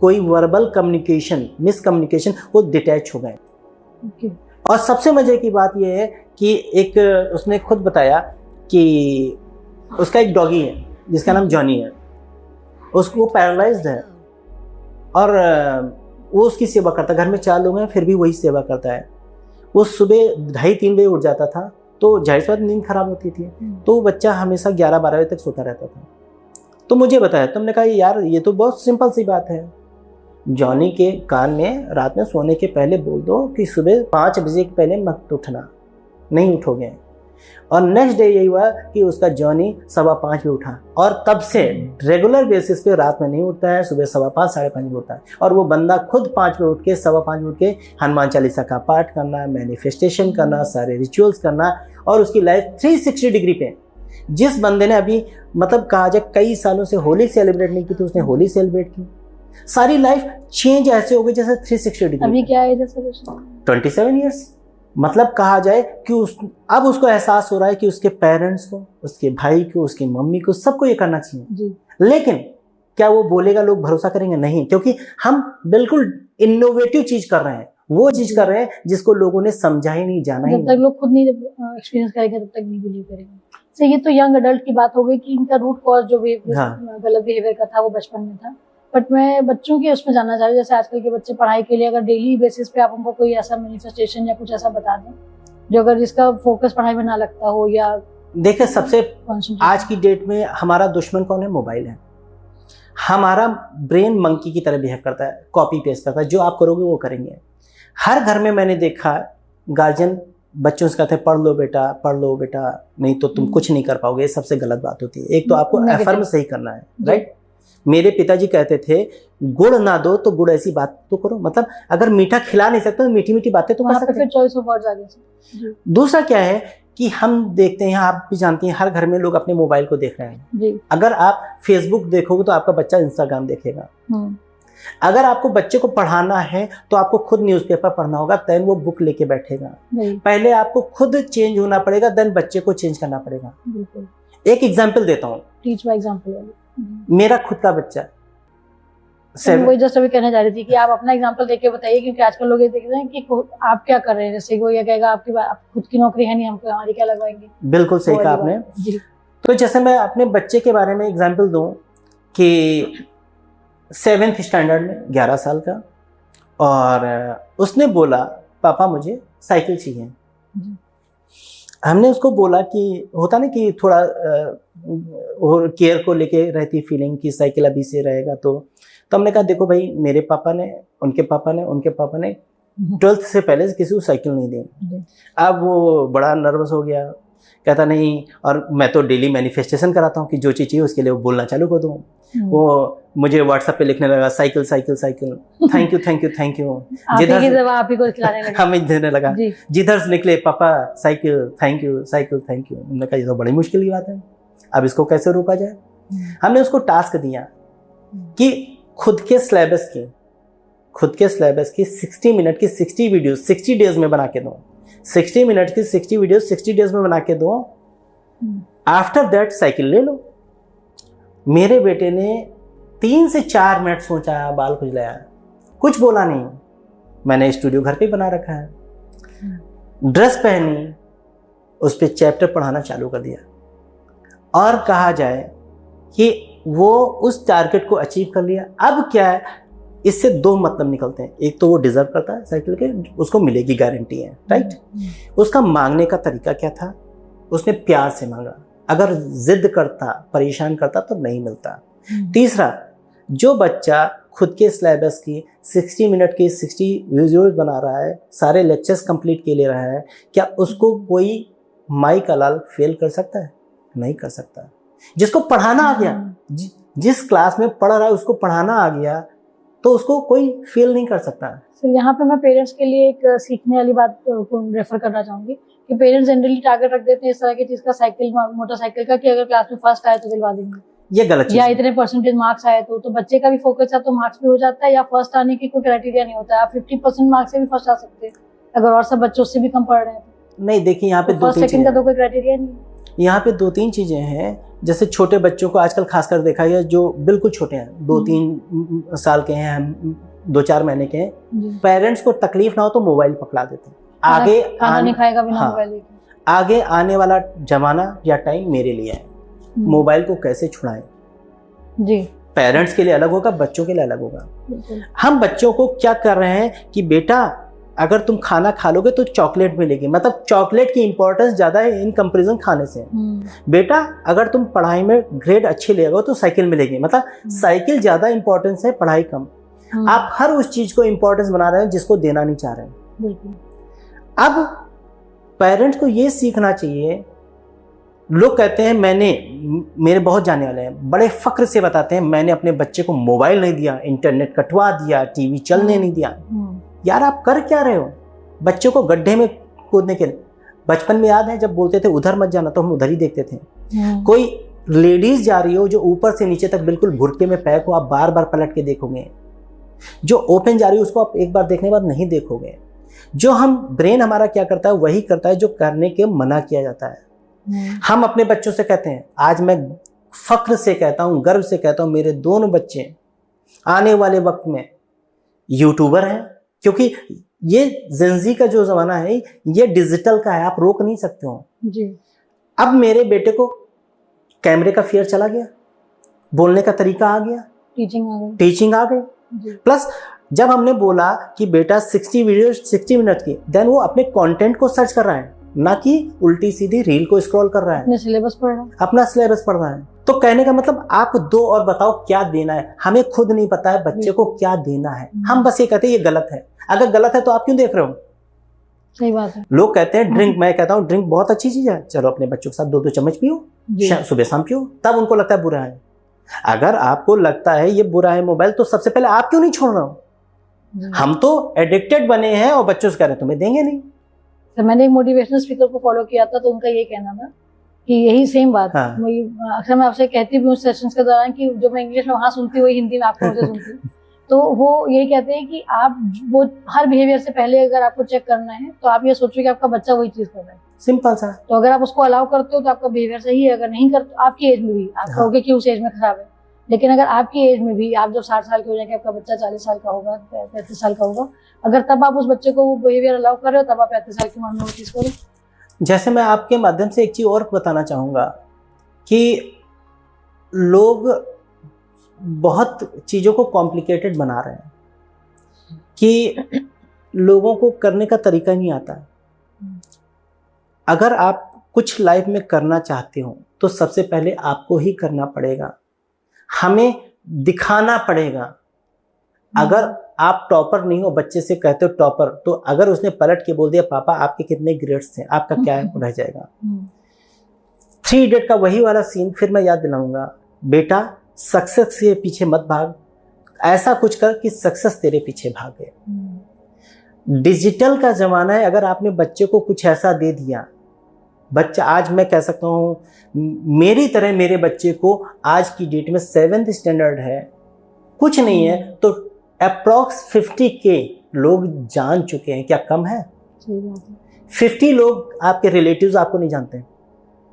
Speaker 1: कोई वर्बल कम्युनिकेशन, मिसकम्युनिकेशन, वो डिटैच हो गए। और सबसे मजे की बात यह है कि एक उसने खुद बताया कि उसका एक डॉगी है जिसका नाम जॉनी है, उसको पैरालाइज्ड है और वो उसकी सेवा करता है। घर में 4 लोग हैं फिर भी वही सेवा करता है। वो सुबह 2:30-3 बजे उठ जाता था, तो जाहिर सी बात नींद खराब होती थी, तो वो बच्चा हमेशा 11-12 बजे तक सोता रहता था। तो मुझे बताया, तुमने कहा यार ये तो बहुत सिंपल सी बात है, जॉनी के कान में रात में सोने के पहले बोल दो कि सुबह 5 बजे के पहले मत उठना, नहीं उठोगे। और नेक्स्ट डे यही हुआ कि उसका जॉनी 5:15 बजे उठा, और तब से रेगुलर बेसिस पे रात में नहीं उठता है, सुबह 5:15 5:30 बजे उठता है। और वो बंदा खुद 5 बजे उठ के 5:15 बजे उठ के हनुमान चालीसा का पाठ करना, मैनिफेस्टेशन करना, सारे रिचुअल्स करना, और उसकी लाइफ 360 डिग्री पे। जिस बंदे ने अभी मतलब कहा जाए कई सालों से होली सेलिब्रेट नहीं की थी, उसने होली सेलिब्रेट की, सारी लाइफ चेंज ऐसे हो गई जैसे 360 डिग्री।
Speaker 2: अभी क्या है जैसे
Speaker 1: 27 ईयर्स, मतलब कहा जाए कि अब उसको एहसास हो रहा है कि उसके पेरेंट्स को, उसके भाई को, उसकी मम्मी को, सबको ये करना चाहिए
Speaker 2: जी।
Speaker 1: लेकिन क्या वो बोलेगा, लोग भरोसा करेंगे? नहीं, क्योंकि हम बिल्कुल इनोवेटिव चीज कर रहे हैं, वो चीज कर रहे हैं जिसको लोगों ने समझा ही नहीं, जाना ही
Speaker 2: जब तक लोग खुद नहीं एक्सपीरियंस करेंगे तब तक नहीं बिलीव करेंगे। तो ये तो यंग अडल्ट की बात हो गई कि इनका रूट कॉज जो भी गलत बिहेवियर का था वो बचपन में था। बट मैं बच्चों के उसमें जानना चाह रही हूँ, जैसे आजकल के बच्चे पढ़ाई के लिए अगर डेली बेसिस पे आप उनको कोई ऐसा मैनिफेस्टेशन या कुछ ऐसा बता दें जो अगर जिसका फोकस पढ़ाई में ना लगता हो, या
Speaker 1: देखिए सबसे आज की डेट में हमारा दुश्मन कौन है? मोबाइल है। हमारा ब्रेन मंकी की तरह बिहेव करता है, कॉपी पेस्ट करता है, जो आप करोगे वो करेंगे। हर घर में मैंने देखा गार्जियन बच्चों से कहते हैं पढ़ लो बेटा, नहीं तो तुम कुछ नहीं कर पाओगे। सबसे गलत बात होती है। एक तो आपको एफर्म सही करना है, राइट। मेरे पिताजी कहते थे गुड़ ना दो तो गुड़ ऐसी बात तो करो, मतलब अगर मीठा खिला नहीं सकते तो मीठी मीठी बातें तो कर सकते
Speaker 2: हैं। चॉइस ऑफ वर्ड्स आ गए।
Speaker 1: दूसरा क्या है कि हम देखते हैं, आप भी जानती हैं, हर घर में लोग अपने मोबाइल को देख रहे हैं
Speaker 2: जी।
Speaker 1: अगर आप फेसबुक देखोगे तो आपका बच्चा इंस्टाग्राम देखेगा। अगर आपको बच्चे को पढ़ाना है तो आपको खुद न्यूज़पेपर पढ़ना होगा, देन वो बुक लेके बैठेगा। पहले आपको खुद चेंज होना पड़ेगा, देन बच्चे को चेंज करना पड़ेगा। एक एग्जाम्पल देता हूँ,
Speaker 2: टीच बाय एग्जाम्पल।
Speaker 1: मेरा खुद का बच्चा
Speaker 2: वही जस्ट अभी कहने जा रही थी कि आप अपना एग्जांपल देके बताइए, क्योंकि आजकल लोग ये देख रहे हैं कि आप क्या कर रहे हैं। जैसे वो ये कहेगा आपकी खुद की नौकरी है नहीं, हमको हमारी क्या लगवाएंगे।
Speaker 1: बिल्कुल सही कहा आपने। तो जैसे मैं अपने बच्चे के बारे में एग्जांपल दूं कि 7th स्टैंडर्ड में 11 साल का, और उसने बोला पापा मुझे साइकिल चाहिए। हमने उसको बोला कि होता ना कि थोड़ा और केयर को लेके रहती फीलिंग कि साइकिल अभी से रहेगा, तो हमने कहा देखो भाई, मेरे पापा ने, उनके पापा ने 12th से पहले किसी को साइकिल नहीं दी। अब वो बड़ा नर्वस हो गया, कहता नहीं, और मैं तो डेली मैनिफेस्टेशन कराता हूँ कि जो चीज़ चाहिए उसके लिए वो बोलना चालू कर दूँ। वो मुझे व्हाट्सएप पे लिखने लगा cycle cycle cycle, thank you thank you thank you,
Speaker 2: आप ही को खिलाने लगा।
Speaker 1: हमें देने लगा, जिधर से निकले पापा cycle thank you cycle thank you. हमने कहा ये तो बड़ी मुश्किल की बात है, अब इसको कैसे रोका जाए। हमने उसको टास्क दिया कि खुद के सिलेबस की 60 मिनट की 60 वीडियो 60 डेज में बना के दो, 60 मिनट की 60 वीडियो 60 डेज में बना के दो, आफ्टर दैट साइकिल ले लो। मेरे बेटे ने 3 से 4 मिनट सोचा, बाल खुजलाया, कुछ बोला नहीं। मैंने स्टूडियो घर पे बना रखा है, ड्रेस पहनी, उस पर चैप्टर पढ़ाना चालू कर दिया, और कहा जाए कि वो उस टारगेट को अचीव कर लिया। अब क्या है, इससे 2 मतलब निकलते हैं, एक तो वो डिजर्व करता है साइकिल के, उसको मिलेगी गारंटी है, राइट। उसका मांगने का तरीका क्या था, उसने प्यार से मांगा, अगर जिद करता, परेशान करता तो नहीं मिलता। तीसरा, जो बच्चा खुद के सिलेबस की 60 मिनट की 60 वीडियोस बना रहा है, सारे लेक्चर्स कंप्लीट के ले रहा है, क्या उसको कोई माई का लाल फेल कर सकता है? नहीं कर सकता। जिसको पढ़ाना आ गया, जिस क्लास में पढ़ रहा है उसको पढ़ाना आ गया, तो उसको कोई फेल नहीं कर सकता।
Speaker 2: यहाँ पे मैं पेरेंट्स के लिए एक सीखने वाली बात को रेफर करना चाहूंगी कि पेरेंट्स जनरली टारगेट रख देते हैं इस तरह की चीज का, साइकिल मोटरसाइकिल का, कि अगर क्लास में फर्स्ट आए तो दिलवा देंगे।
Speaker 1: ये गलत चीज
Speaker 2: या इतने परसेंटेज मार्क्स आए तो बच्चे का भी फोकस है तो मार्क्स भी हो जाता है, या फर्स्ट आने की कोई क्राइटेरिया नहीं होता है। आप 50% मार्क्स से भी फर्स्ट आ सकते हैं अगर और सब बच्चों से भी कम पढ़ रहे हैं।
Speaker 1: नहीं, देखिए यहाँ पे
Speaker 2: फर्स्ट सेकंड का तो कोई क्राइटेरिया नहीं है।
Speaker 1: यहाँ पे 2-3 चीजें हैं। जैसे छोटे बच्चों को आजकल खासकर देखा गया, जो बिल्कुल छोटे हैं, 2-3 साल के हैं, 2-4 महीने के हैं, पेरेंट्स को तकलीफ ना हो तो मोबाइल पकड़ा देते हैं। आगे
Speaker 2: नहीं खाएगा बिना मोबाइल के।
Speaker 1: आगे आने वाला जमाना या टाइम मेरे लिए है, मोबाइल को कैसे छुड़ाएं
Speaker 2: जी।
Speaker 1: पेरेंट्स के लिए अलग होगा, बच्चों के लिए अलग होगा। हम बच्चों को क्या कर रहे हैं कि बेटा अगर तुम खाना खा लोगे तो चॉकलेट मिलेगी, मतलब चॉकलेट की इंपॉर्टेंस ज्यादा है इन कंपैरिजन खाने से। बेटा अगर तुम पढ़ाई में ग्रेड अच्छे ले तो साइकिल मिलेगी, मतलब साइकिल ज्यादा इंपॉर्टेंस है, पढ़ाई कम। आप हर उस चीज को इंपॉर्टेंस बना रहे हैं जिसको देना नहीं चाह रहे हैं। अब पेरेंट्स को ये सीखना चाहिए। लोग कहते हैं, मेरे बहुत जाने वाले हैं, बड़े फक्र से बताते हैं, मैंने अपने बच्चे को मोबाइल नहीं दिया, इंटरनेट कटवा दिया, टीवी चलने नहीं दिया। यार आप कर क्या रहे हो? बच्चों को गड्ढे में कूदने के लिए, बचपन में याद है जब बोलते थे उधर मत जाना, तो हम उधर ही देखते थे। कोई लेडीज जा रही हो जो ऊपर से नीचे तक बिल्कुल घुटने में पैक हो, आप बार बार पलट के देखोगे। जो ओपन जा रही है उसको आप एक बार देखने के बाद नहीं देखोगे। जो हम ब्रेन हमारा क्या करता है वही करता है जो करने के मना किया जाता है। हम अपने बच्चों से कहते हैं, आज मैं फक्र से कहता हूं, गर्व से कहता हूं, मेरे दोनों बच्चे आने वाले वक्त में यूट्यूबर हैं, क्योंकि ये जेंजी का जो जमाना है ये डिजिटल का है, आप रोक नहीं सकते हो
Speaker 2: जी।
Speaker 1: अब मेरे बेटे को कैमरे का फियर चला गया, बोलने का तरीका आ गया, टीचिंग आ गई। प्लस जब हमने बोला कि बेटा 60 वीडियो 60 मिनट की, देन वो अपने कंटेंट को सर्च कर रहा है, ना कि उल्टी सीधी रील को स्क्रॉल कर रहा है,
Speaker 2: अपना सिलेबस पढ़ रहा है।
Speaker 1: तो कहने का मतलब आप दो और बताओ क्या देना है। हमें खुद नहीं पता है बच्चे को क्या देना है, हम बस ये कहते हैं ये गलत है। अगर गलत है तो आप क्यों देख रहे हो?
Speaker 2: सही बात है।
Speaker 1: लोग कहते हैं ड्रिंक, मैं कहता हूँ ड्रिंक बहुत अच्छी चीज है, चलो अपने बच्चों के साथ 2-2 चम्मच पियो, सुबह शाम पियो, तब उनको लगता है बुरा है। अगर आपको लगता है ये बुरा है मोबाइल, तो सबसे पहले आप क्यों नहीं छोड़ रहे हो? हम तो एडिक्टेड बने हैं और बच्चों से कह रहे हैं तुम्हें देंगे नहीं।
Speaker 2: तो मैंने एक मोटिवेशनल स्पीकर को फॉलो किया था, तो उनका ये कहना था कि यही सेम बात।
Speaker 1: हाँ।
Speaker 2: अक्सर मैं आपसे कहती भी हूँ सेशंस के दौरान कि जो मैं इंग्लिश में वहाँ सुनती हूँ वही हिंदी में आपको मुझे सुनती हूँ। तो वो यही कहते हैं कि आप वो हर बिहेवियर से पहले अगर आपको चेक करना है तो आप ये सोचो कि आपका बच्चा वही चीज कर रहा है,
Speaker 1: सिंपल सा।
Speaker 2: तो अगर आप उसको अलाउ करते हो तो आपका बिहेवियर सही है, अगर नहीं करते आपकी एज में भी आप कहोगे कि उस एज में खराब है। लेकिन अगर आपकी एज में भी, आप जब 60 साल के हो जाएंगे, आपका बच्चा 40 साल का होगा, 35 साल का होगा, अगर तब आप उस बच्चे को वो बिहेवियर अलाउ कर रहे हो, तब आप 35 साल की उम्र में वो चीज करो।
Speaker 1: जैसे मैं आपके माध्यम से एक चीज और बताना चाहूंगा कि लोग बहुत चीज़ों को कॉम्प्लिकेटेड बना रहे हैं कि लोगों को करने का तरीका नहीं आता है। अगर आप कुछ लाइफ में करना चाहते हो तो सबसे पहले आपको ही करना पड़ेगा, हमें दिखाना पड़ेगा। अगर आप टॉपर नहीं हो, बच्चे से कहते हो टॉपर, तो अगर उसने पलट के बोल दिया पापा आपके कितने ग्रेड्स थे, आपका क्या रह जाएगा। 3 इडियट का वही वाला सीन फिर मैं याद दिलाऊंगा, बेटा सक्सेस के पीछे मत भाग, ऐसा कुछ कर कि सक्सेस तेरे पीछे भागे। डिजिटल का जमाना है, अगर आपने बच्चे को कुछ ऐसा दे दिया, बच्चा, आज मैं कह सकता हूँ मेरी तरह मेरे बच्चे को आज की डेट में 7th स्टैंडर्ड है, कुछ नहीं है तो अप्रॉक्स 50K लोग जान चुके हैं। क्या कम है? 50 लोग आपके रिलेटिव्स आपको नहीं जानते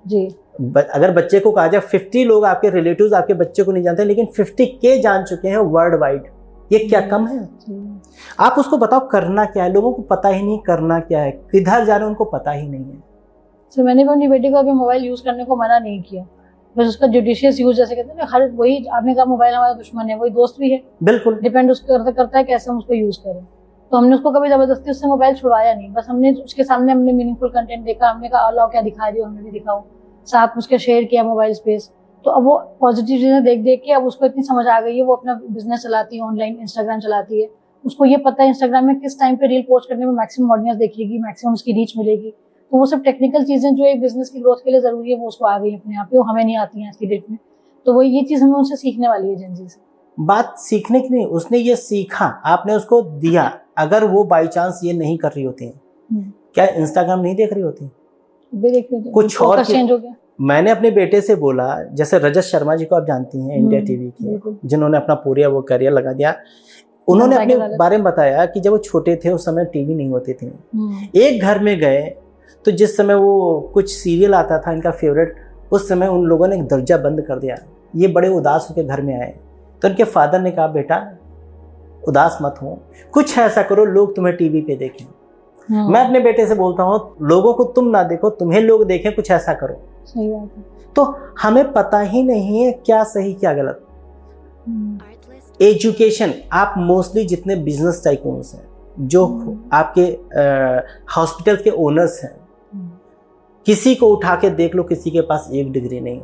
Speaker 2: जी।
Speaker 1: अगर बच्चे को कहा जाए 50 लोग आपके रिलेटिव्स आपके बच्चे को नहीं जानते, लेकिन 50K जान चुके हैं वर्ल्ड वाइड। ये क्या कम है? आप उसको बताओ करना क्या है, लोगों को पता ही नहीं करना क्या है, किधर जा रहे हैं उनको पता ही नहीं है।
Speaker 2: सर मैंने भी अपनी बेटी को अभी मोबाइल यूज करने को मना नहीं किया, बस उसका जुडिशियस यूज, जैसे कहते हैं ना, हर वही आपने कहा मोबाइल हमारा दुश्मन है, वही दोस्त भी है।
Speaker 1: बिल्कुल
Speaker 2: डिपेंड उसको करता है कैसे हम उसको यूज करें। तो हमने उसको कभी जबरदस्ती उससे मोबाइल छुड़वाया नहीं, बस हमने उसके सामने हमने मीनिंगफुल कंटेंट देखा, हमने कहा अल्लाह क्या दिखा रही हो, हमें भी दिखाओ, साथ में उसके शेयर किया मोबाइल स्पेस। तो अब वो पॉजिटिव चीजें देख देख के अब उसको इतनी समझ आ गई है, वो अपना बिजनेस चलाती है, ऑनलाइन इंस्टाग्राम चलाती है, उसको ये पता है इंस्टाग्राम में किस टाइम पे रील पोस्ट करने में मैक्सिमम ऑडियंस देखेगी, मैक्सिमम उसकी रीच मिलेगी। तो वो सब टेक्निकल चीजें जो एक बिजनेस की ग्रोथ के लिए जरूरी है वो उसको आ गई अपने आप पे, वो हमें नहीं आती हैं आज की डेट में। तो वो ये चीज हमें उनसे सीखने वाली है जेनजी से।
Speaker 1: बात सीखने की नहीं, उसने ये सीखा, आपने उसको दिया। अगर वो बाई चांस ये नहीं कर रही होती, क्या इंस्टाग्राम नहीं देख रही होती, कुछ और
Speaker 2: चेंज हो गया।
Speaker 1: मैंने अपने बेटे से बोला, जैसे रजत शर्मा जी को आप जानती हैं, इंडिया टीवी के, जिन्होंने अपना पूरा वो करियर लगा दिया, उन्होंने अपने बारे में बताया कि जब वो छोटे थे उस समय टीवी नहीं होती थी। एक घर में गए तो जिस समय वो कुछ सीरियल आता था इनका फेवरेट, उस समय उन लोगों ने दरवाजा बंद कर दिया। ये बड़े उदास होकर घर में आए तो उनके फादर ने कहा बेटा उदास मत हो, कुछ ऐसा करो लोग तुम्हें टीवी पे देखें। मैं अपने बेटे से बोलता हूँ लोगों को तुम ना देखो, तुम्हें लोग देखें, कुछ ऐसा करो।
Speaker 2: सही बात है।
Speaker 1: तो हमें पता ही नहीं है क्या सही क्या गलत। एजुकेशन, आप मोस्टली जितने बिजनेस टाइकून्स हैं, जो आपके हॉस्पिटल के ओनर्स हैं, किसी को उठा के देख लो, किसी के पास एक डिग्री नहीं।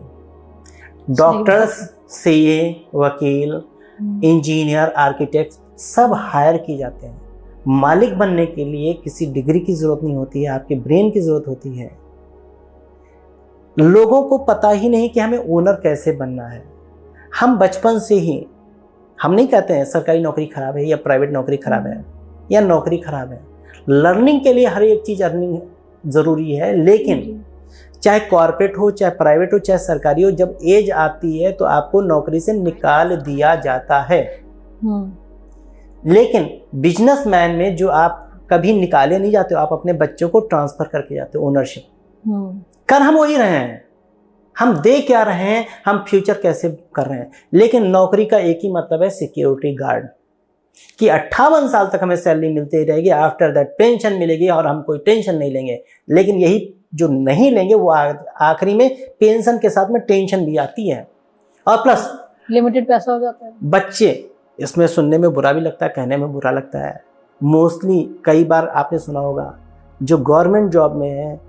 Speaker 1: डॉक्टर्स, सीए, वकील, इंजीनियर, आर्किटेक्ट सब हायर किए जाते हैं। मालिक बनने के लिए किसी डिग्री की जरूरत नहीं होती है, आपके ब्रेन की जरूरत होती है। लोगों को पता ही नहीं कि हमें ओनर कैसे बनना है। हम बचपन से ही, हम नहीं कहते हैं सरकारी नौकरी खराब है या प्राइवेट नौकरी खराब है या नौकरी खराब है। लर्निंग के लिए हर एक चीज अर्निंग जरूरी है, लेकिन चाहे कॉर्पोरेट हो, चाहे प्राइवेट हो, चाहे सरकारी हो, जब एज आती है तो आपको नौकरी से निकाल दिया जाता है। लेकिन बिजनेसमैन में जो आप कभी निकाले नहीं जाते हो, आप अपने बच्चों को ट्रांसफर करके जाते हो ओनरशिप। कर हम वही रहे हैं, हम दे क्या रहे हैं, हम फ्यूचर कैसे कर रहे हैं। लेकिन नौकरी का एक ही मतलब है सिक्योरिटी गार्ड, कि 58 साल तक हमें सैलरी मिलती रहेगी, आफ्टर दैट पेंशन मिलेगी और हम कोई टेंशन नहीं लेंगे। लेकिन यही जो नहीं लेंगे वो आखिरी में पेंशन के साथ में टेंशन भी आती है और प्लस
Speaker 2: लिमिटेड पैसा हो जाता है।
Speaker 1: बच्चे, इसमें सुनने में बुरा भी लगता है, कहने में बुरा लगता है। मोस्टली कई बार आपने सुना होगा जो गवर्नमेंट जॉब में है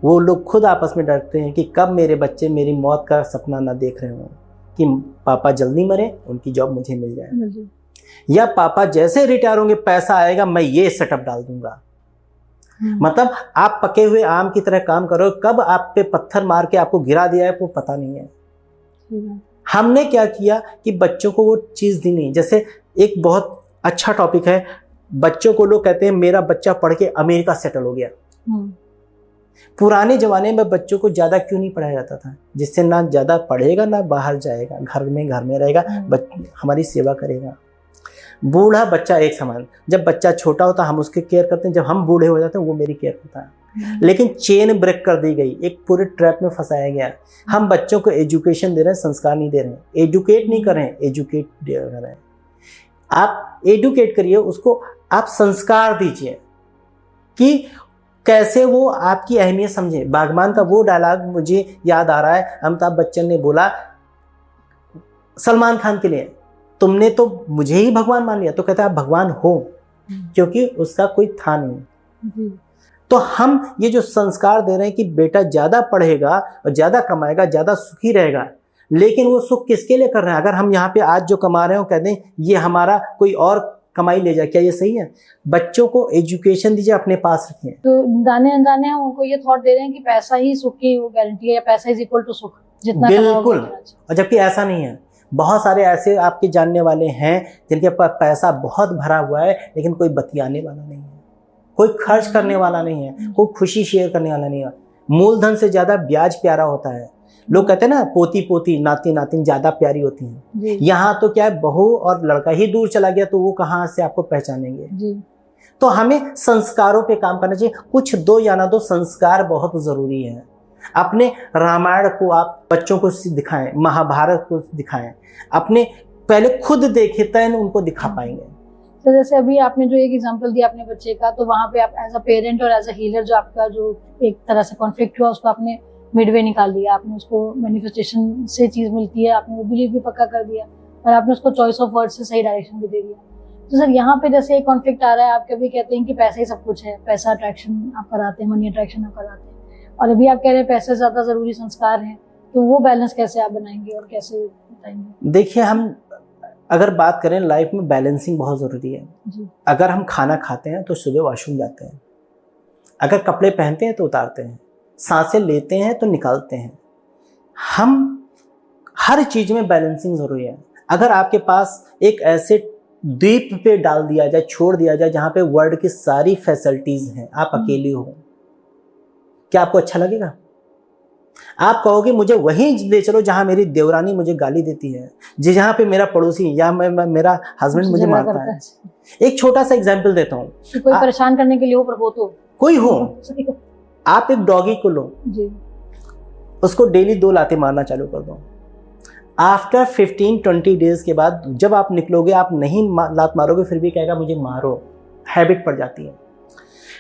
Speaker 1: वो लोग खुद आपस में डरते हैं कि कब मेरे बच्चे मेरी मौत का सपना ना देख रहे हों, कि पापा जल्दी मरे, उनकी जॉब मुझे मिल जाए, या पापा जैसे रिटायर होंगे पैसा आएगा मैं ये सेटअप डाल दूंगा। मतलब आप पके हुए आम की तरह काम करो, कब आप पे पत्थर मार के आपको गिरा दिया है वो पता नहीं है। हमने क्या किया कि बच्चों को वो चीज़ दी नहीं। जैसे एक बहुत अच्छा टॉपिक है, बच्चों को लोग कहते हैं मेरा बच्चा पढ़ के अमेरिका सेटल हो गया। पुराने ज़माने में बच्चों को ज़्यादा क्यों नहीं पढ़ाया जाता था, जिससे ना ज़्यादा पढ़ेगा ना बाहर जाएगा, घर में रहेगा, हमारी सेवा करेगा। बूढ़ा बच्चा एक समान, जब बच्चा छोटा होता हम उसकी केयर करते हैं, जब हम बूढ़े हो जाते हैं वो मेरी केयर करता है। लेकिन चेन ब्रेक कर दी गई, एक पूरे ट्रैप में फंसाया गया। हम बच्चों को एजुकेशन दे रहे हैं, संस्कार नहीं दे रहे हैं। एजुकेट नहीं कर रहे हैं, एजुकेट दे रहे हैं। आप एजुकेट करिए उसको, आप संस्कार दीजिए कि कैसे वो आपकी अहमियत समझे। बागबान का वो डायलॉग मुझे याद आ रहा है, अमिताभ बच्चन ने बोला सलमान खान के लिए, तुमने तो मुझे ही भगवान मान लिया, तो कहता है आप भगवान हो, क्योंकि उसका कोई था नहीं।
Speaker 2: जी
Speaker 1: तो हम ये जो संस्कार दे रहे हैं कि बेटा ज्यादा पढ़ेगा और ज्यादा कमाएगा, ज्यादा सुखी रहेगा, लेकिन वो सुख किसके लिए कर रहे हैं? अगर हम यहाँ पे आज जो कमा रहे हो कह दें ये हमारा कोई और कमाई ले जाए, क्या ये सही है? बच्चों को एजुकेशन दीजिए, अपने पास रखिए।
Speaker 2: तो जाने अनजाने हम उनको ये थॉट दे रहे हैं कि पैसा ही सुख की वो गारंटी है, या पैसा इज इक्वल टू सुख, जितना कमाओगे
Speaker 1: बिल्कुल,
Speaker 2: उतना अच्छा।
Speaker 1: और जबकि ऐसा नहीं है। बहुत सारे ऐसे आपके जानने वाले हैं जिनके पास पैसा बहुत भरा हुआ है, लेकिन कोई बतियाने वाला नहीं है, कोई खर्च करने वाला नहीं है, कोई खुशी शेयर करने वाला नहीं है। मूलधन से ज्यादा ब्याज प्यारा होता है। लोग कहते हैं ना, पोती पोती नाती नातिन ज्यादा प्यारी होती हैं।
Speaker 2: जी
Speaker 1: यहाँ तो क्या है, बहू और लड़का ही दूर चला गया तो वो कहाँ से आपको पहचानेंगे?
Speaker 2: जी
Speaker 1: तो हमें संस्कारों पे काम करना चाहिए। कुछ दो या ना दो, संस्कार बहुत जरूरी है। अपने रामायण को आप बच्चों को दिखाएं, महाभारत को दिखाएं, अपने पहले खुद देखे तब उनको दिखा पाएंगे।
Speaker 2: तो जैसे अभी आपने जो एक एग्जांपल दिया अपने बच्चे का, तो वहाँ पे आप एज अ पेरेंट और एज अ हीलर जो आपका जो एक तरह से कॉन्फ्लिक्ट हुआ, उसको आपने मिडवे निकाल दिया, आपने उसको मैनिफेस्टेशन से चीज मिलती है, आपने वो बिलीव भी पक्का कर दिया, और आपने उसको चॉइस ऑफ वर्ड से सही डायरेक्शन भी दे दिया। तो सर यहाँ पे जैसे एक कॉन्फ्लिक्ट आ रहा है, आप कभी कहते हैं कि पैसा ही सब कुछ है, पैसा अट्रैक्शन आप कराते हैं, मनी अट्रैक्शन आप कराते हैं, और अभी आप कह रहे हैं पैसे से ज्यादा जरूरी संस्कार हैं, तो वो बैलेंस कैसे आप बनाएंगे और कैसे बताएंगे?
Speaker 1: देखिए, हम अगर बात करें, लाइफ में बैलेंसिंग बहुत ज़रूरी है।
Speaker 2: जी
Speaker 1: अगर हम खाना खाते हैं तो सुबह वॉशरूम जाते हैं, अगर कपड़े पहनते हैं तो उतारते हैं, सांसें लेते हैं तो निकालते हैं। हम हर चीज़ में बैलेंसिंग ज़रूरी है। अगर आपके पास एक ऐसे द्वीप पे डाल दिया जाए, छोड़ दिया जाए, जहाँ पे वर्ल्ड की सारी फैसिलिटीज़ हैं, आप अकेले हो, क्या आपको अच्छा लगेगा? आप कहोगे मुझे वहीं ले चलो जहां मेरी देवरानी मुझे गाली देती है, जहां पे मेरा पड़ोसी या मेरा हस्बैंड मुझे मारता है। एक छोटा सा एग्जांपल देता हूँ,
Speaker 2: कोई परेशान करने के लिए हो, पर हो तो
Speaker 1: कोई हो, आप एक डॉगी को लो
Speaker 2: जी,
Speaker 1: उसको डेली 2 लाते मारना चालू कर दो। आफ्टर 15-20 डेज के बाद जब आप निकलोगे, आप नहीं लात मारोगे, फिर भी कहेगा मुझे मारो, हैबिट पड़ जाती है।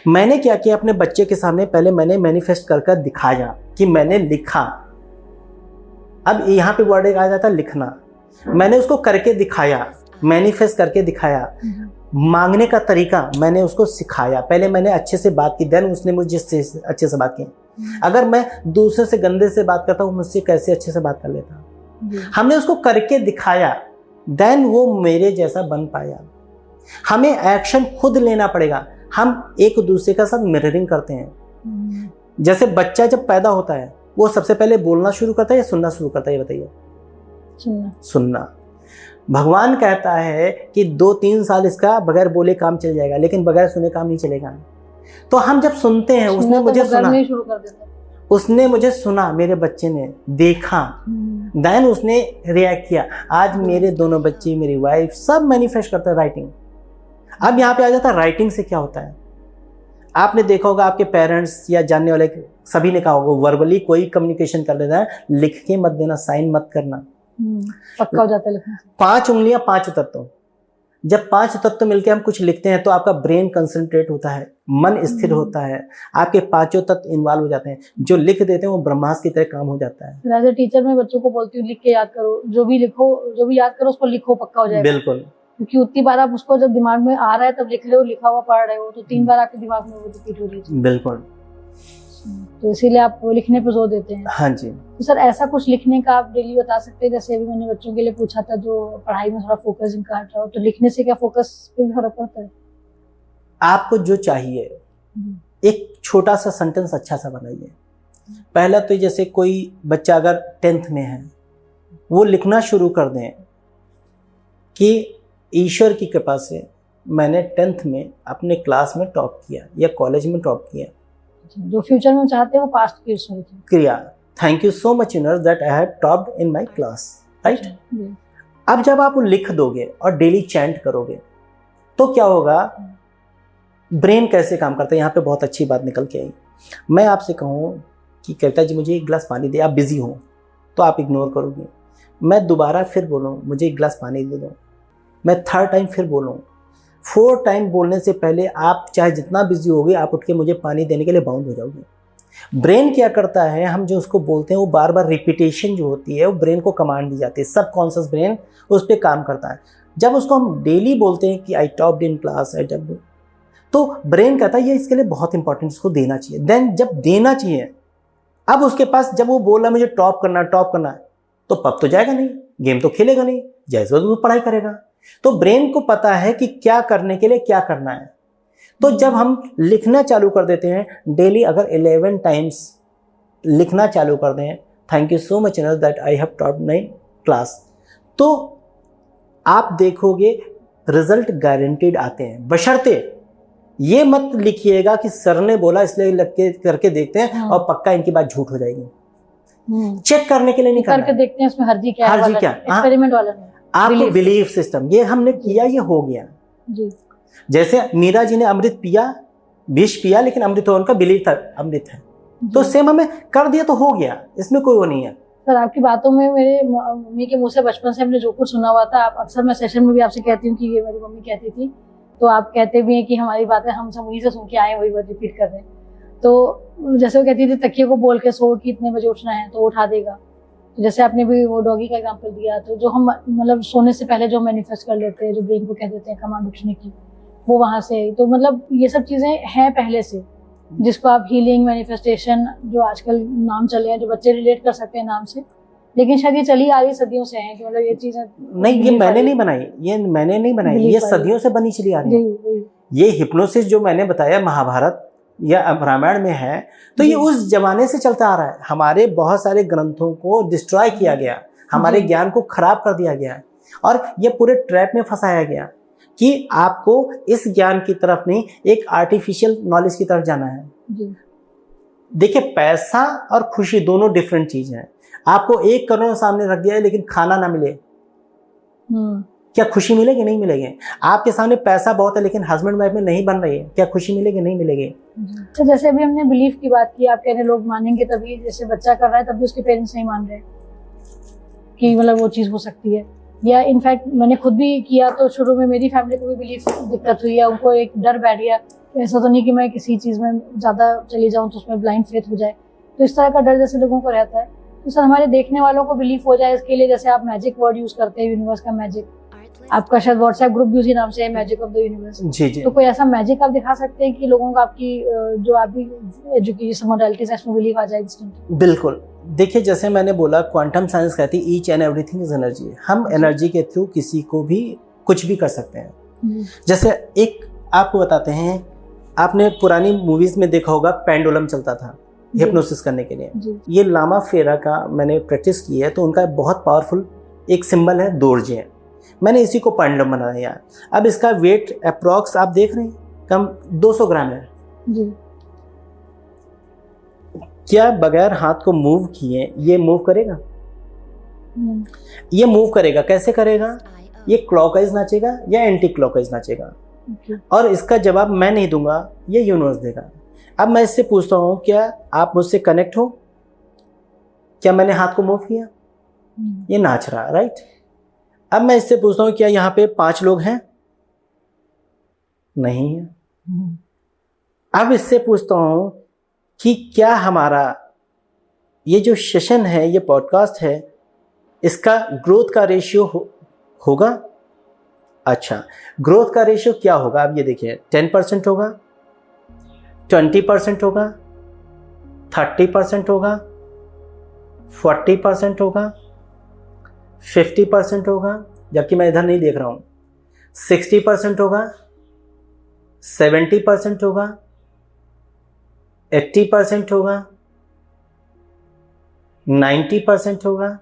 Speaker 1: मैंने क्या किया अपने बच्चे के सामने, पहले मैंने मैनिफेस्ट कर दिखाया कि मैंने लिखा। अब यहाँ पे वर्ड एक आ जाता है लिखना। मैंने उसको करके दिखाया, मैनिफेस्ट करके दिखाया। मांगने का तरीका मैंने उसको सिखाया। पहले मैंने अच्छे से बात की, देन उसने मुझे अच्छे से बात की। अगर मैं दूसरे से गंदे से बात करता हूँ, मुझसे कैसे अच्छे से बात कर लेता। हमने उसको करके दिखाया, देन वो मेरे जैसा बन पाया। हमें एक्शन खुद लेना पड़ेगा। हम एक दूसरे का साथ मिररिंग करते हैं। जैसे बच्चा जब पैदा होता है, वो सबसे पहले बोलना शुरू करता है या सुनना शुरू करता है? ये बताइए। सुनना। भगवान कहता है कि 2-3 साल इसका बगैर बोले काम चल जाएगा, लेकिन बगैर सुने काम नहीं चलेगा। तो हम जब सुनते हैं, उसने मुझे सुना,
Speaker 2: शुरू कर देता है।
Speaker 1: उसने मुझे सुना, मेरे बच्चे ने देखा, देन उसने रिएक्ट किया। आज मेरे दोनों बच्चे, मेरी वाइफ, सब मैनिफेस्ट करते हैं राइटिंग। अब यहाँ पे आ जाता है राइटिंग से क्या होता है। आपने देखा होगा, आपके पेरेंट्स या जानने वाले सभी ने कहा होगा, वर्बली कोई कम्युनिकेशन कर लेता है, लिख के मत देना, साइन मत करना,
Speaker 2: पक्का हो जाता है लिखने से।
Speaker 1: 5 उंगलियां 5 तत्व। जब 5 तत्व मिलकर हम कुछ लिखते हैं तो आपका ब्रेन कंसंट्रेट होता है, मन स्थिर होता है, आपके 5 तत्व इन्वॉल्व हो जाते हैं। जो लिख देते हैं वो ब्रह्मास्त्र की तरह काम हो जाता है।
Speaker 2: एज ए टीचर मैं बच्चों को बोलती हूँ, लिख के याद करो, जो भी लिखो, जो भी याद करो उसको लिखो, पक्का हो जाएगा।
Speaker 1: बिल्कुल,
Speaker 2: क्योंकि उतनी बार आप उसको जब दिमाग में आ रहा है तब लिख रहे हो, लिखा हुआ पढ़ रहे हो, तो 3 बार आपके दिमाग में वो रिपीट हो रही है।
Speaker 1: बिल्कुल।
Speaker 2: तो इसीलिए आप वो लिखने पे जोर देते हैं।
Speaker 1: हाँ जी।
Speaker 2: तो सर ऐसा कुछ लिखने का आप डेली बता सकते हैं? जैसे अभी मैंने बच्चों के लिए पूछा था जो पढ़ाई में थोड़ा फोकस इनका हट रहा हो, तो लिखने से क्या फोकस पे भी फर्क पड़ता है?
Speaker 1: आपको जो चाहिए, एक छोटा सा सेंटेंस अच्छा सा बनाइए। पहला तो जैसे कोई बच्चा अगर 10th में है, वो लिखना शुरू कर दें कि ईश्वर की कृपा से मैंने 10th में अपने क्लास में टॉप किया या कॉलेज में टॉप किया।
Speaker 2: जो फ्यूचर में चाहते हैं वो पास्ट की सोच है।
Speaker 1: क्रिया, thank you so much universe that I have topped in my class, right. अब जब आप लिख दोगे और डेली चैंट करोगे तो क्या होगा, ब्रेन कैसे काम करता है, यहाँ पे बहुत अच्छी बात निकल के आई। मैं आपसे कहूँ कि कविता जी मुझे 1 गिलास पानी दे, आप बिजी हो तो आप इग्नोर करोगे। मैं दोबारा फिर बोलूँ मुझे 1 गिलास पानी दे दो, मैं 3rd टाइम फिर बोलूँ, 4th टाइम बोलने से पहले आप चाहे जितना बिजी होगे, आप उठ के मुझे पानी देने के लिए बाउंड हो जाओगे। ब्रेन क्या करता है, हम जो उसको बोलते हैं वो बार बार रिपीटेशन जो होती है वो ब्रेन को कमांड दी जाती है, सबकॉन्शियस ब्रेन उस पर काम करता है। जब उसको हम डेली बोलते हैं कि I topped in class, I topped, तो ब्रेन कहता है ये इसके लिए बहुत इंपॉर्टेंट, इसको देना चाहिए। देन जब देना चाहिए, अब उसके पास जब वो बोल रहा है मुझे टॉप करना है, तो पब तो जाएगा नहीं, गेम तो खेलेगा नहीं, जैसे वो पढ़ाई करेगा। तो ब्रेन को पता है कि क्या करने के लिए क्या करना है। तो जब हम लिखना चालू कर देते हैं डेली, अगर 11 टाइम्स लिखना चालू कर दें, thank you so much that I have topped my class, तो आप देखोगे रिजल्ट गारंटीड आते हैं। बशर्ते ये मत लिखिएगा कि सर ने बोला इसलिए लग के करके देखते हैं और पक्का इनकी बात झूठ हो जाएगी। चेक करने के लिए नहीं करना,
Speaker 2: करके देखते हैं उसमें हर्जी क्या है,
Speaker 1: हर्जी क्या,
Speaker 2: एक्सपेरिमेंट वाला नहीं।
Speaker 1: आपको बिलीफ सिस्टम, ये हमने किया, ये हो गया
Speaker 2: जी।
Speaker 1: जैसे मीरा जी ने अमृत पिया, विष पिया, लेकिन अमृत उनका बिलीफ था अमृत है, तो सेम हमें कर दिया तो हो गया, इसमें कोई वो नहीं है।
Speaker 2: सर आपकी बातों में मेरे मम्मी के मुंह से बचपन से हमने जो कुछ सुना हुआ था, आप अक्सर मैं सेशन में भी आपसे कहती हूँ कि ये मेरी मम्मी कहती थी, तो आप कहते भी हैं कि हमारी बातें हम सब वहीं से सुन के आए, वही बात रिपीट कर रहे हैं। तो जैसे वो कहती थी तकिए को बोल के सो कि इतने बजे उठना है तो उठा देगा। तो जैसे आपने भी वो डॉगी का एग्जांपल दिया, तो जो हम मतलब सोने से पहले जो मैनिफेस्ट कर लेते हैं, जो ब्रेन को कह देते हैं कमांड उठने की, वो वहाँ से, तो मतलब ये सब चीज़ें हैं पहले से, जिसको आप हीलिंग, मैनिफेस्टेशन जो आजकल नाम चले हैं, जो बच्चे रिलेट कर सकते हैं नाम से, लेकिन शायद ये चली आ रही सदियों से है कि मतलब ये चीज़ें
Speaker 1: नहीं, ये मैंने नहीं बनाई, ये सदियों से बनी चली आ रही है। ये हिप्नोसिस जो मैंने बताया महाभारत या रामायण में है, तो ये उस जमाने से चलता आ रहा है। हमारे बहुत सारे ग्रंथों को डिस्ट्रॉय किया गया, हमारे ज्ञान को खराब कर दिया गया, और ये पूरे ट्रैप में फंसाया गया कि आपको इस ज्ञान की तरफ नहीं, एक आर्टिफिशियल नॉलेज की तरफ जाना है। देखिए, पैसा और खुशी दोनों डिफरेंट चीज हैं। आपको 1 करोड़ सामने रख दिया है लेकिन खाना ना मिले, क्या खुशी मिलेगी? नहीं मिलेगी। आपके सामने पैसा बहुत है लेकिन हस्बैंड वाइफ में नहीं बन रही है, क्या खुशी मिलेगी? नहीं मिलेगी।
Speaker 2: तो जैसे अभी हमने बिलीफ की बात की, आप कह रहे लोग मानेंगे तभी, जैसे बच्चा कर रहा है तभी उसके पेरेंट्स नहीं मान रहे कि मतलब वो चीज़ हो सकती है, या इनफैक्ट मैंने खुद भी किया, तो शुरू में मेरी फैमिली को भी बिलीफ दिक्कत हुई है, उनको एक डर बैठ गया, ऐसा तो नहीं कि मैं किसी चीज़ में ज़्यादा चली जाऊँ तो उसमें ब्लाइंड फेथ हो जाए, तो इस तरह का डर जैसे लोगों को रहता है। तो सर हमारे देखने वालों को बिलीफ हो जाए, इसके लिए जैसे आप मैजिक वर्ड यूज़ करते हैं, यूनिवर्स का मैजिक, आपका शायद व्हाट्सएप ग्रुप भी उसी नाम से है, मैजिक ऑफ द यूनिवर्स।
Speaker 1: जी जी।
Speaker 2: तो कोई ऐसा मैजिक आप दिखा सकते हैं कि लोगों को आपकी जो आपकी एजुकेशन मॉडलिटीज है उसमें बिलीव आ जाए इंस्टेंट?
Speaker 1: बिल्कुल। देखिए, जैसे मैंने बोला, क्वांटम साइंस कहती है each and everything is energy. हम एनर्जी के थ्रू किसी को भी कुछ भी कर सकते हैं। जैसे एक आपको बताते हैं, आपने पुरानी मूवीज में देखा होगा पेंडुलम चलता था हिप्नोसिस करने के लिए। ये लामा फेरा का मैंने प्रैक्टिस की है, तो उनका बहुत पावरफुल एक सिंबल है दोर्जे। मैंने इसी को पेंडुलम बनाया। अब इसका वेट अप्रॉक्स आप देख रहे हैं, कम 200 ग्राम है
Speaker 2: जी।
Speaker 1: क्या बगैर हाथ को मूव किए ये मूव करेगा? ये मूव करेगा। कैसे करेगा? ये क्लॉकवाइज नाचेगा या एंटी क्लॉकवाइज नाचेगा। और इसका जवाब मैं नहीं दूंगा, ये यूनिवर्स देगा। अब मैं इससे पूछता हूँ, क्या आप मुझसे कनेक्ट हो? क्या मैंने हाथ को मूव किया? ये नाच रहा, राइट? अब मैं इससे पूछता हूँ, क्या यहाँ पे 5 लोग हैं? नहीं है। अब इससे पूछता हूँ कि क्या हमारा ये जो सेशन है, ये पॉडकास्ट है, इसका ग्रोथ का रेशियो होगा? अच्छा, ग्रोथ का रेशियो क्या होगा? अब ये देखिए, 10% होगा, 20% होगा, 30% होगा, 40% होगा, 50% होगा, जबकि मैं इधर नहीं देख रहा हूं, 60% होगा, 70% होगा, 80% होगा, 90% होगा,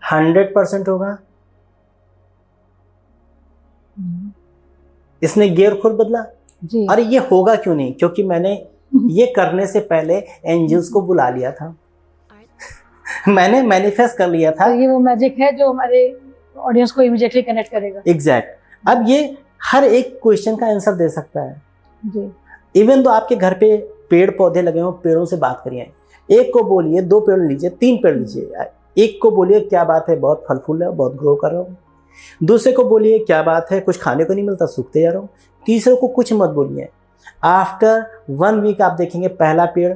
Speaker 1: 100% होगा। इसने गियर खुद बदला जी। अरे ये होगा क्यों नहीं? क्योंकि मैंने ये करने से पहले एंजल्स को बुला लिया था। मैंने मैनिफेस्ट कर लिया था।
Speaker 2: तो ये वो मैजिक है जो हमारे ऑडियंस को इमीडिएटली कनेक्ट करेगा।
Speaker 1: एग्जैक्ट। अब ये हर एक क्वेश्चन का आंसर दे सकता है
Speaker 2: जी।
Speaker 1: इवन तो आपके घर पे पेड़ पौधे लगे हो, पेड़ों से बात करिए। एक को बोलिए 2 पेड़ लीजिए, 3 पेड़ लीजिए। एक को बोलिए क्या बात है, बहुत फल फूल है, बहुत ग्रो कर रहा हूँ। दूसरे को बोलिए क्या बात है, कुछ खाने को नहीं मिलता, सूखते जा रहा हूँ। तीसरे को कुछ मत बोलिए। आफ्टर 1 वीक आप देखेंगे पहला पेड़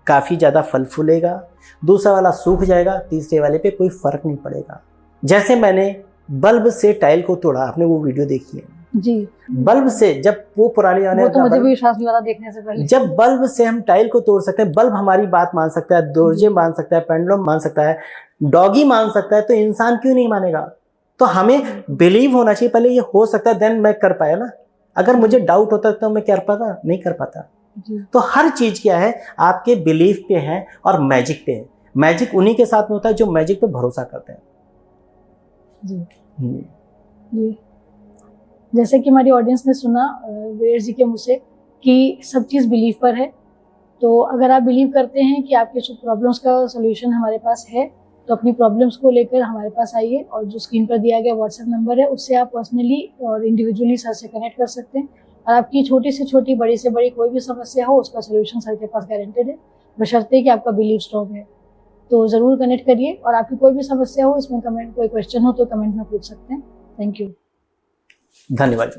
Speaker 1: काफ़ी ज़्यादा फल फूलेगा, दूसरा वाला सूख जाएगा, तीसरे वाले पे कोई फर्क नहीं पड़ेगा। जैसे मैंने बल्ब से टाइल को तोड़ा, आपने वो वीडियो देखी है
Speaker 2: जी।
Speaker 1: बल्ब से, जब वो पुराने
Speaker 2: वो
Speaker 1: जमाने
Speaker 2: तो
Speaker 1: का
Speaker 2: मुझे
Speaker 1: बल्ब,
Speaker 2: भी विश्वास नहीं हुआ था देखने से पहले।
Speaker 1: जब बल्ब से हम टाइल को तोड़ सकते हैं, बल्ब हमारी बात मान सकता है, दोरजे मान सकता है, पेंडुलम मान सकता है, डॉगी मान सकता है, तो इंसान क्यों नहीं मानेगा? तो हमें बिलीव होना चाहिए, पहले ये हो सकता है देन मैं कर पाया ना। अगर मुझे डाउट होता तो मैं कर पाता? नहीं कर पाता।
Speaker 2: जी।
Speaker 1: तो हर चीज क्या है, आपके बिलीफ पे है और मैजिक पे है। मैजिक उन्हीं के साथ में होता है जो मैजिक पे भरोसा करते हैं।
Speaker 2: जी जी। जैसे कि हमारी ऑडियंस ने सुना वीरेश जी के मुँह से कि सब चीज़ बिलीव पर है, तो अगर आप बिलीव करते हैं कि आपके जो प्रॉब्लम्स का सोल्यूशन हमारे पास है, तो अपनी प्रॉब्लम्स को लेकर हमारे पास आइए, और जो स्क्रीन पर दिया गया व्हाट्सएप नंबर है उससे आप पर्सनली और इंडिविजुअली सर से कनेक्ट कर सकते हैं। और आपकी छोटी से छोटी, बड़ी से बड़ी कोई भी समस्या हो, उसका सोल्यूशन सर के पास गारंटेड है, बशर्ते कि आपका बिलीव स्ट्रॉन्ग है। तो ज़रूर कनेक्ट करिए, और आपकी कोई भी समस्या हो, इसमें कमेंट, कोई क्वेश्चन हो तो कमेंट में पूछ सकते हैं। Thank you.
Speaker 1: धन्यवाद।